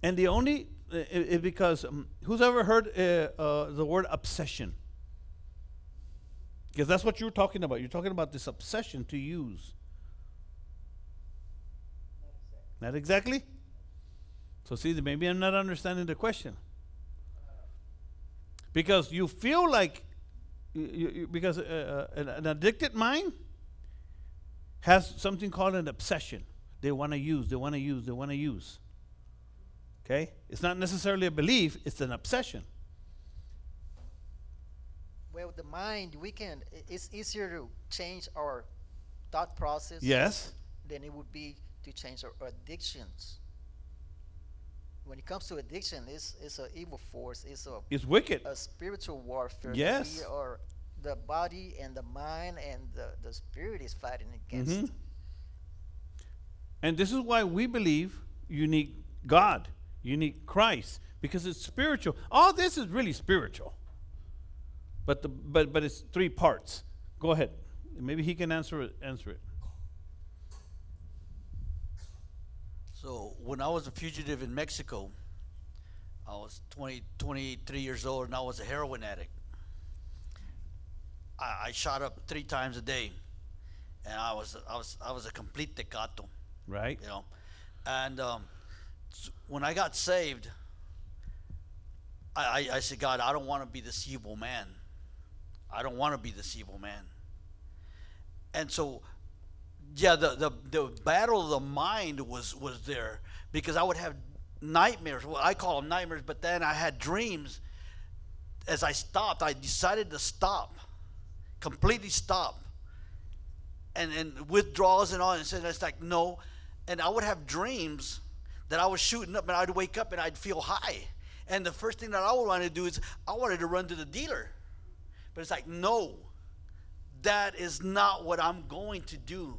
And the only, because who's ever heard the word obsession? Because that's what you're talking about. You're talking about this obsession to use. Not exactly? So see, maybe I'm not understanding the question. Because you feel like, because an addicted mind has something called an obsession. They want to use, they want to use, they want to use. Okay? It's not necessarily a belief, it's an obsession. Well, the mind, it's easier to change our thought process. Yes. Than it would be to change our addictions. When it comes to addiction, it's an evil force. It's wicked. A spiritual warfare. Yes. We are, the body and the mind and the spirit is fighting against. Mm-hmm. And this is why we believe you need God, you need Christ, because it's spiritual. All this is really spiritual. But it's three parts. Go ahead. Maybe he can answer it. So when I was a fugitive in Mexico, I was 23 years old, and I was a heroin addict. I shot up 3 times a day, and I was a complete tecato. Right. You know, and when I got saved, I said, God, I don't want to be this evil man. I don't want to be this evil man. And so, yeah, the battle of the mind was there, because I would have nightmares. Well, I call them nightmares, but then I had dreams. As I stopped, I decided to stop, completely stop, and withdrawals and all. And so it's like, no. And I would have dreams that I was shooting up, and I'd wake up and I'd feel high. And the first thing that I would want to do is I wanted to run to the dealer. But it's like, no, that is not what I'm going to do.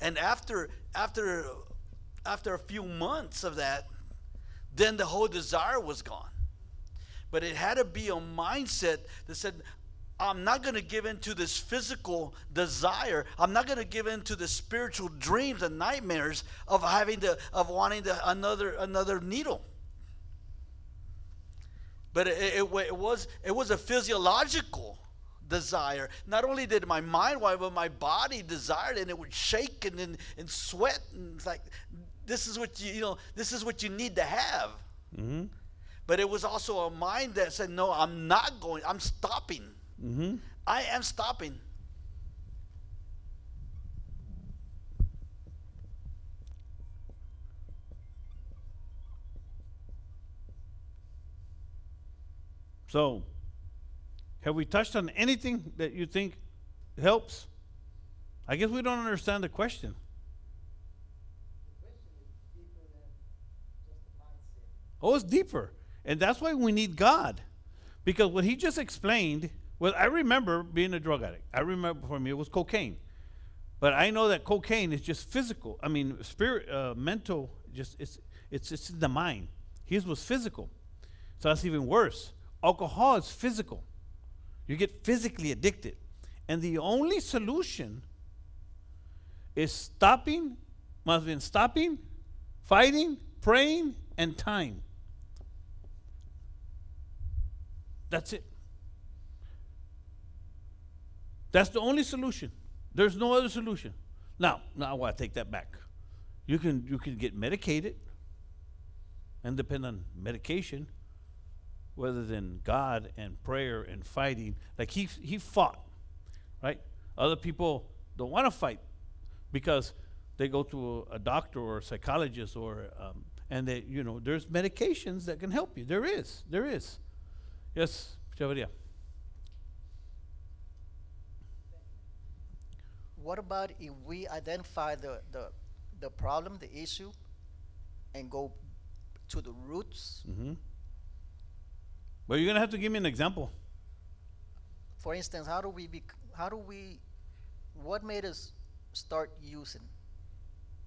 And after a few months of that, then the whole desire was gone. But it had to be a mindset that said, I'm not going to give in to this physical desire. I'm not going to give in to the spiritual dreams and nightmares of wanting another needle. But it was a physiological desire. Not only did my mind want, but my body desired, and it would shake and sweat, and it's like this is what this is what you need to have. Mm-hmm. But it was also a mind that said, no, I'm not going. I'm stopping. Mm-hmm. I am stopping. So, have we touched on anything that you think helps? I guess we don't understand the question. Oh, it's deeper. And that's why we need God. Because what he just explained, well, I remember being a drug addict. I remember for me it was cocaine. But I know that cocaine is just physical. I mean, mental, just it's in the mind. His was physical. So that's even worse. Alcohol is physical. You get physically addicted. And the only solution is stopping, fighting, praying, and time. That's it. That's the only solution. There's no other solution. Now I want to take that back. You can get medicated and depend on medication rather than God and prayer and fighting. Like he fought, right? Other people don't want to fight because they go to a doctor or a psychologist or and they, there's medications that can help you. There is. Yes, Chavaria. What about if we identify the problem, the issue, and go to the roots? Mm-hmm. But you're gonna have to give me an example. For instance, what made us start using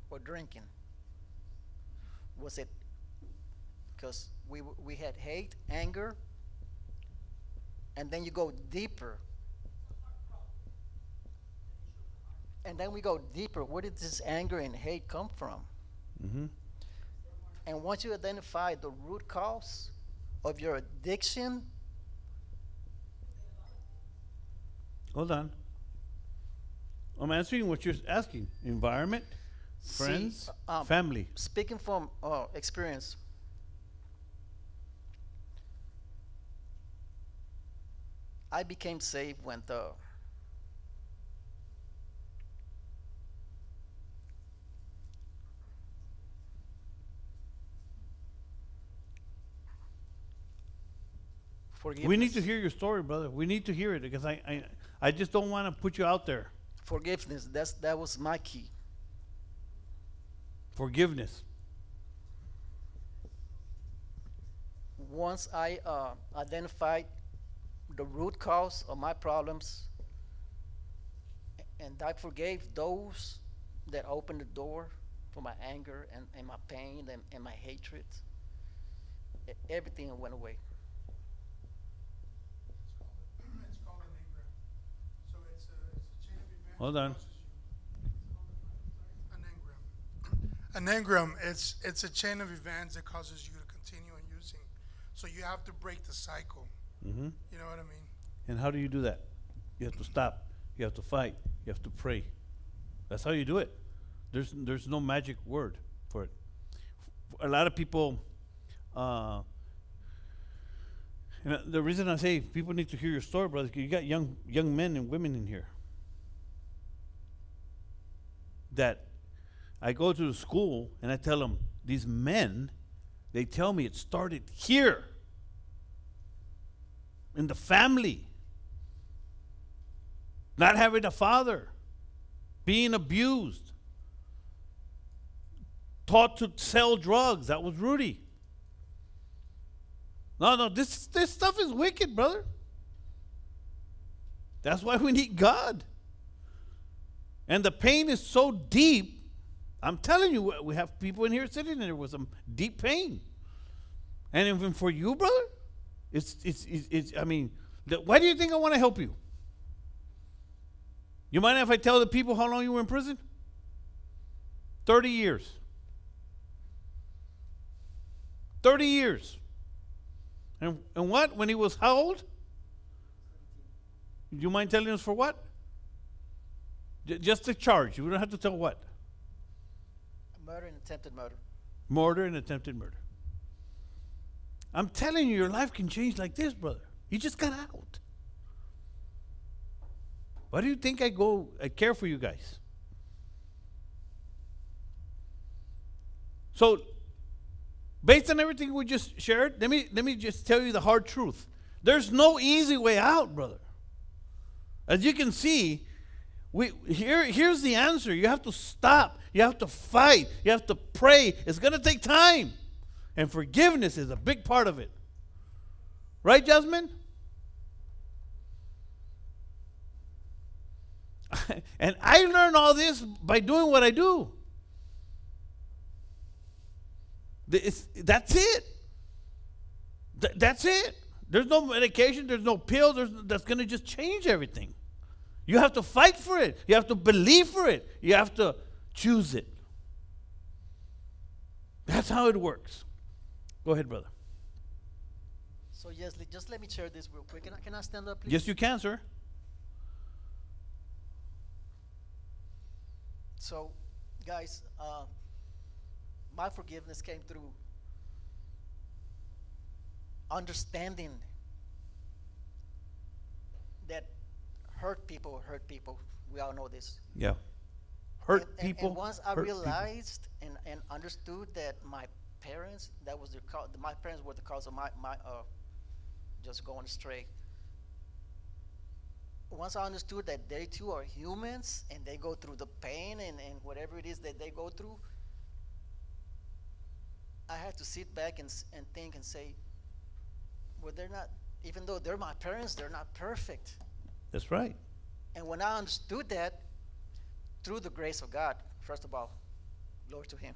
or drinking? Was it because we had hate, anger, and then you go deeper? And then we go deeper. Where did this anger and hate come from? Mm-hmm. And once you identify the root cause of your addiction, Hold on. I'm answering what you're asking. Environment, friends, family. speaking from experience, I became saved when forgiveness. We need to hear your story, brother. We need to hear it because I just don't want to put you out there. Forgiveness. That was my key. Forgiveness. Once I identified the root cause of my problems, and I forgave those that opened the door for my anger and my pain and my hatred, everything went away. It's called an engram. So it's a chain of events. Hold on. An engram. It's a chain of events that causes you to continue on using. So you have to break the cycle. Mm-hmm. You know what I mean? And how do you do that? You have to stop. You have to fight. You have to pray. That's how you do it. There's no magic word for it. A lot of people, and the reason I say people need to hear your story, brother, is 'cause you got young men and women in here that I go to the school and I tell them, these men, they tell me it started here in the family. Not having a father, being abused, taught to sell drugs. That was Rudy. No, this stuff is wicked, brother. That's why we need God. And the pain is so deep. I'm telling you, we have people in here sitting there with some deep pain. And even for you, brother, it's I mean, why do you think I want to help you? You mind if I tell the people how long you were in prison? 30 years. 30 years. And what? When he was how old? Do you mind telling us for what? Just the charge. You don't have to tell what. Murder and attempted murder. Murder and attempted murder. I'm telling you, your life can change like this, brother. You just got out. Why do you think I care for you guys? So, based on everything we just shared, let me just tell you the hard truth. There's no easy way out, brother. As you can see, here's the answer. You have to stop. You have to fight. You have to pray. It's going to take time. And forgiveness is a big part of it. Right, Jasmine? And I learned all this by doing what I do. That's it. That's it. There's no medication. There's no pill. That's going to just change everything. You have to fight for it. You have to believe for it. You have to choose it. That's how it works. Go ahead, brother. So yes, just let me share this real quick. Can I stand up, please? Yes, you can, sir. So, guys, my forgiveness came through understanding that hurt people. We all know this. Yeah. Hurt people. And once I hurt realized and understood that my parents, that was my parents were the cause of my just going astray. Once I understood that they too are humans and they go through the pain and whatever it is that they go through, I had to sit back and think and say, well, they're not, even though they're my parents, they're not perfect. That's right. And when I understood that, through the grace of God, first of all, glory to Him.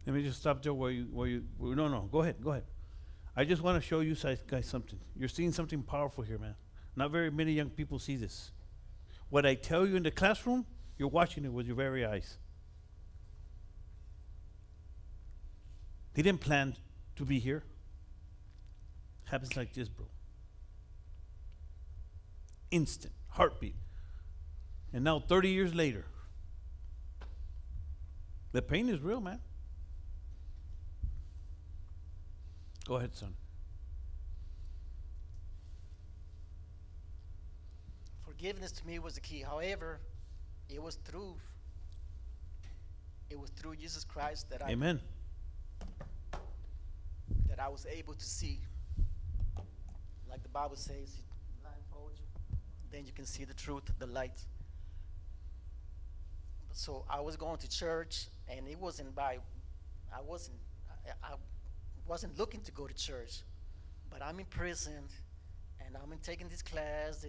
Let me just stop there where you no, go ahead. I just want to show you guys something. You're seeing something powerful here, man. Not very many young people see this. What I tell you in the classroom, you're watching it with your very eyes. He didn't plan to be here. Happens like this, bro. Instant, heartbeat. And now 30 years later, the pain is real, man. Go ahead, son. Forgiveness to me was the key. However, it was through Jesus Christ that Amen. that I was able to see. Like the Bible says, He blindfolds you, then you can see the truth, the light. So I was going to church, and it wasn't I wasn't looking to go to church, but I'm in prison, and I'm taking this class.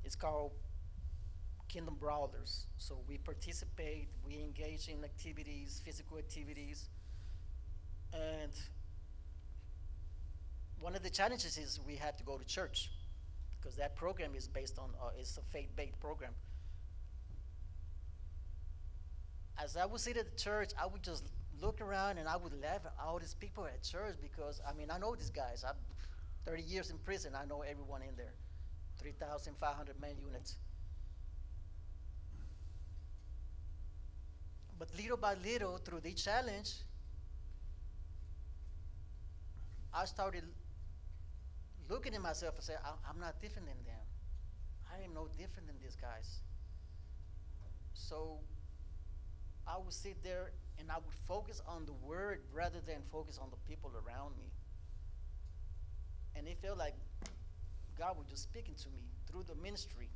It's called Kingdom Brawlers. So we participate, we engage in activities, physical activities, and one of the challenges is we had to go to church because that program is based on it's a faith-based program. As I would sit at the church, I would just look around and I would laugh at all these people at church because, I mean, I know these guys. I'm 30 years in prison. I know everyone in there. 3,500 man units. But little by little, through the challenge, I started looking at myself and saying, I'm not different than them. I am no different than these guys. So I would sit there and I would focus on the word rather than focus on the people around me. And it felt like God was just speaking to me through the ministry.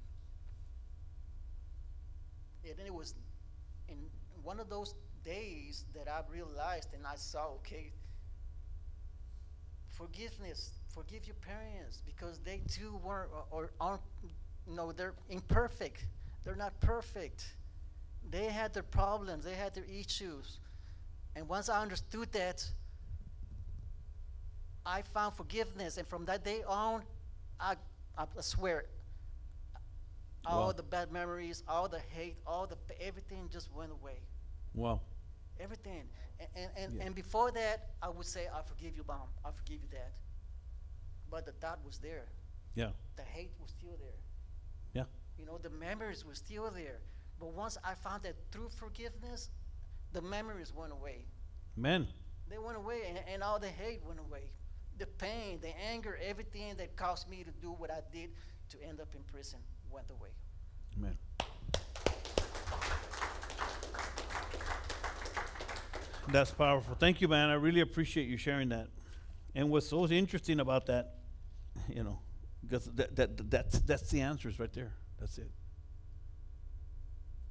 And then it was in one of those days that I realized and I saw, okay, forgive your parents because they too weren't or aren't, they're imperfect. They're not perfect. They had their problems, they had their issues. And once I understood that, I found forgiveness, and from that day on, I, I swear, all Wow. the bad memories, all the hate, everything just went away. Wow. Everything. Yeah. And before that, I would say, I forgive you, Mom. I forgive you, Dad. But the thought was there. Yeah. The hate was still there. Yeah. You know, the memories were still there. But once I found that through forgiveness, the memories went away. Amen. They went away, and all the hate went away. The pain, the anger, everything that caused me to do what I did to end up in prison went away. Amen. That's powerful. Thank you, man. I really appreciate you sharing that. And what's so interesting about that, you know, because that's the answers right there. That's it.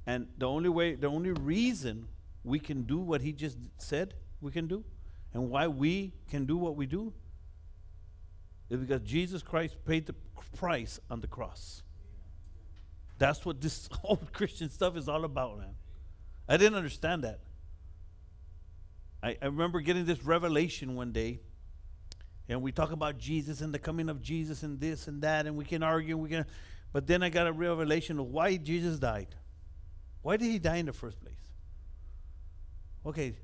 And the only reason we can do what he just said we can do, and why we can do what we do, is because Jesus Christ paid the price on the cross. That's what this whole Christian stuff is all about, man. I didn't understand that. I remember getting this revelation one day, and we talk about Jesus and the coming of Jesus and this and that, and we can argue, but then I got a revelation of why Jesus died. Why did he die in the first place? Okay,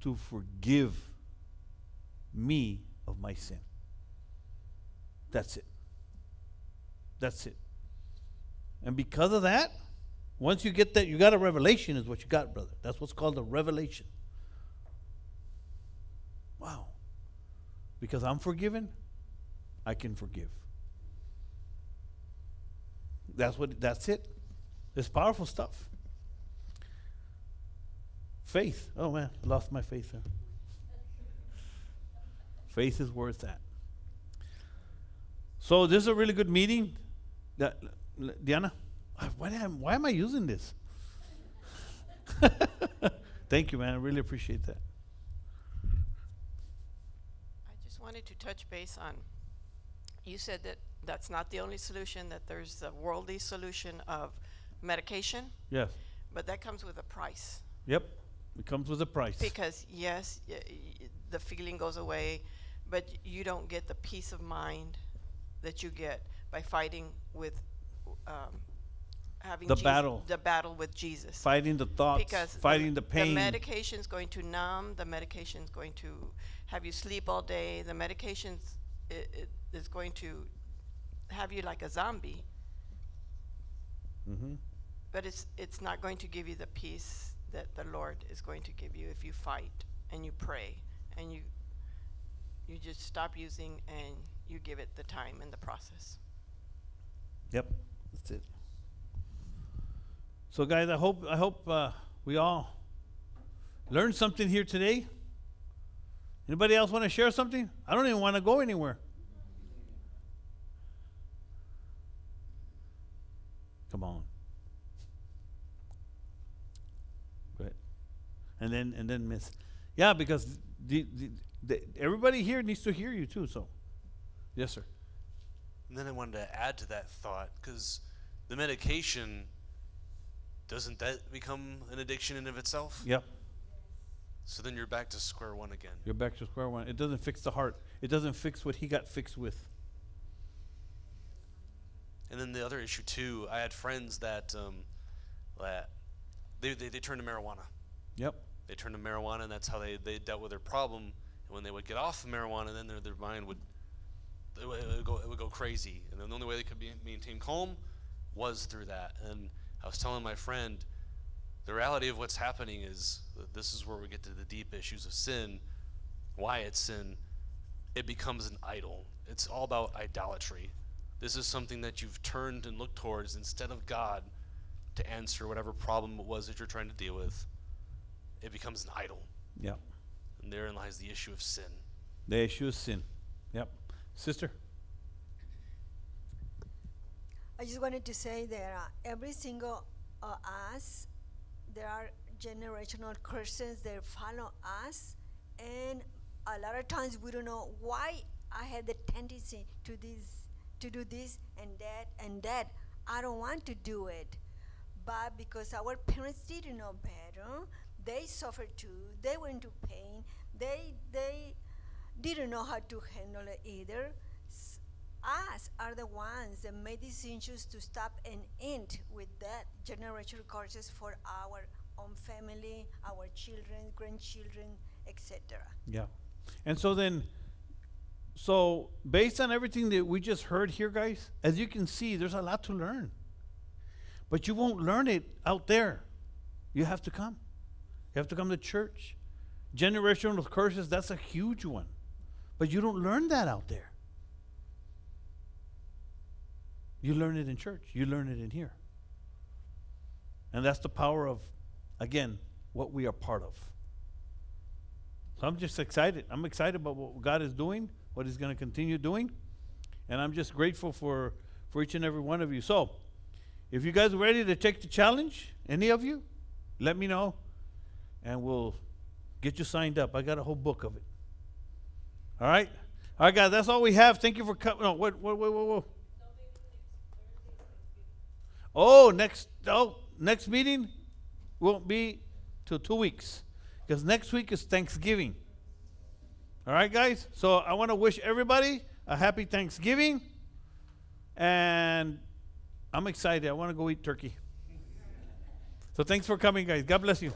to forgive me of my sin. That's it. That's it. And because of that, once you get that, you got a revelation is what you got, brother. That's what's called a revelation. Wow. Because I'm forgiven, I can forgive. That's it. It's powerful stuff. Faith. Oh man, I lost my faith there. Faith is where it's at. So this is a really good meeting. Diana, why am I using this? Thank you, man. I really appreciate that. I just wanted to touch base on, you said that that's not the only solution, that there's the worldly solution of medication, Yes. but that comes with a price. Yep. It comes with a price. Because yes, the feeling goes away, but you don't get the peace of mind that you get by fighting with having The battle. the battle with Jesus. Fighting the thoughts, Because fighting the pain. The medication's going to numb. The medication's going to have you sleep all day. The medication's it is going to have you like a zombie. Mm-hmm. But it's not going to give you the peace that the Lord is going to give you if you fight and you pray and you just stop using and you give it the time and the process. Yep, that's it. So, guys, I hope we all learned something here today. Anybody else want to share something? I don't even want to go anywhere. Come on. Go ahead. And then Miss. Yeah, because everybody here needs to hear you too. So, yes, sir. And then I wanted to add to that thought, because the medication, doesn't that become an addiction in of itself? Yep. So then you're back to square one again. You're back to square one. It doesn't fix the heart. It doesn't fix what he got fixed with. And then the other issue too, I had friends that they turned to marijuana. Yep. They turned to marijuana, and that's how they dealt with their problem. And when they would get off of marijuana, then their mind would go crazy. And then the only way they could maintain calm was through that. And I was telling my friend, the reality of what's happening is that this is where we get to the deep issues of sin, why it's sin. It becomes an idol. It's all about idolatry. This is something that you've turned and looked towards instead of God to answer whatever problem it was that you're trying to deal with. It becomes an idol. Yep. And therein lies the issue of sin. The issue is sin. Yep. Sister? I just wanted to say that every single us, there are generational curses that follow us, and a lot of times we don't know why I had the tendency to do this and that. I don't want to do it, but because our parents didn't know better, they suffered too. They went into pain. They didn't know how to handle it either. Us are the ones that made decisions to stop and end with that generational curses for our own family, our children, grandchildren, etc. Yeah. And so then, so based on everything that we just heard here, guys, as you can see, there's a lot to learn. But you won't learn it out there. You have to come. You have to come to church. Generational curses, that's a huge one. But you don't learn that out there. You learn it in church. You learn it in here. And that's the power of, again, what we are part of. So I'm just excited. I'm excited about what God is doing, what He's going to continue doing. And I'm just grateful for each and every one of you. So, if you guys are ready to take the challenge, any of you, let me know. And we'll get you signed up. I got a whole book of it. All right? All right, guys, that's all we have. Thank you for coming. No, wait. Next meeting won't be till 2 weeks. Because next week is Thanksgiving. All right, guys? So I want to wish everybody a happy Thanksgiving. And I'm excited. I want to go eat turkey. So thanks for coming, guys. God bless you.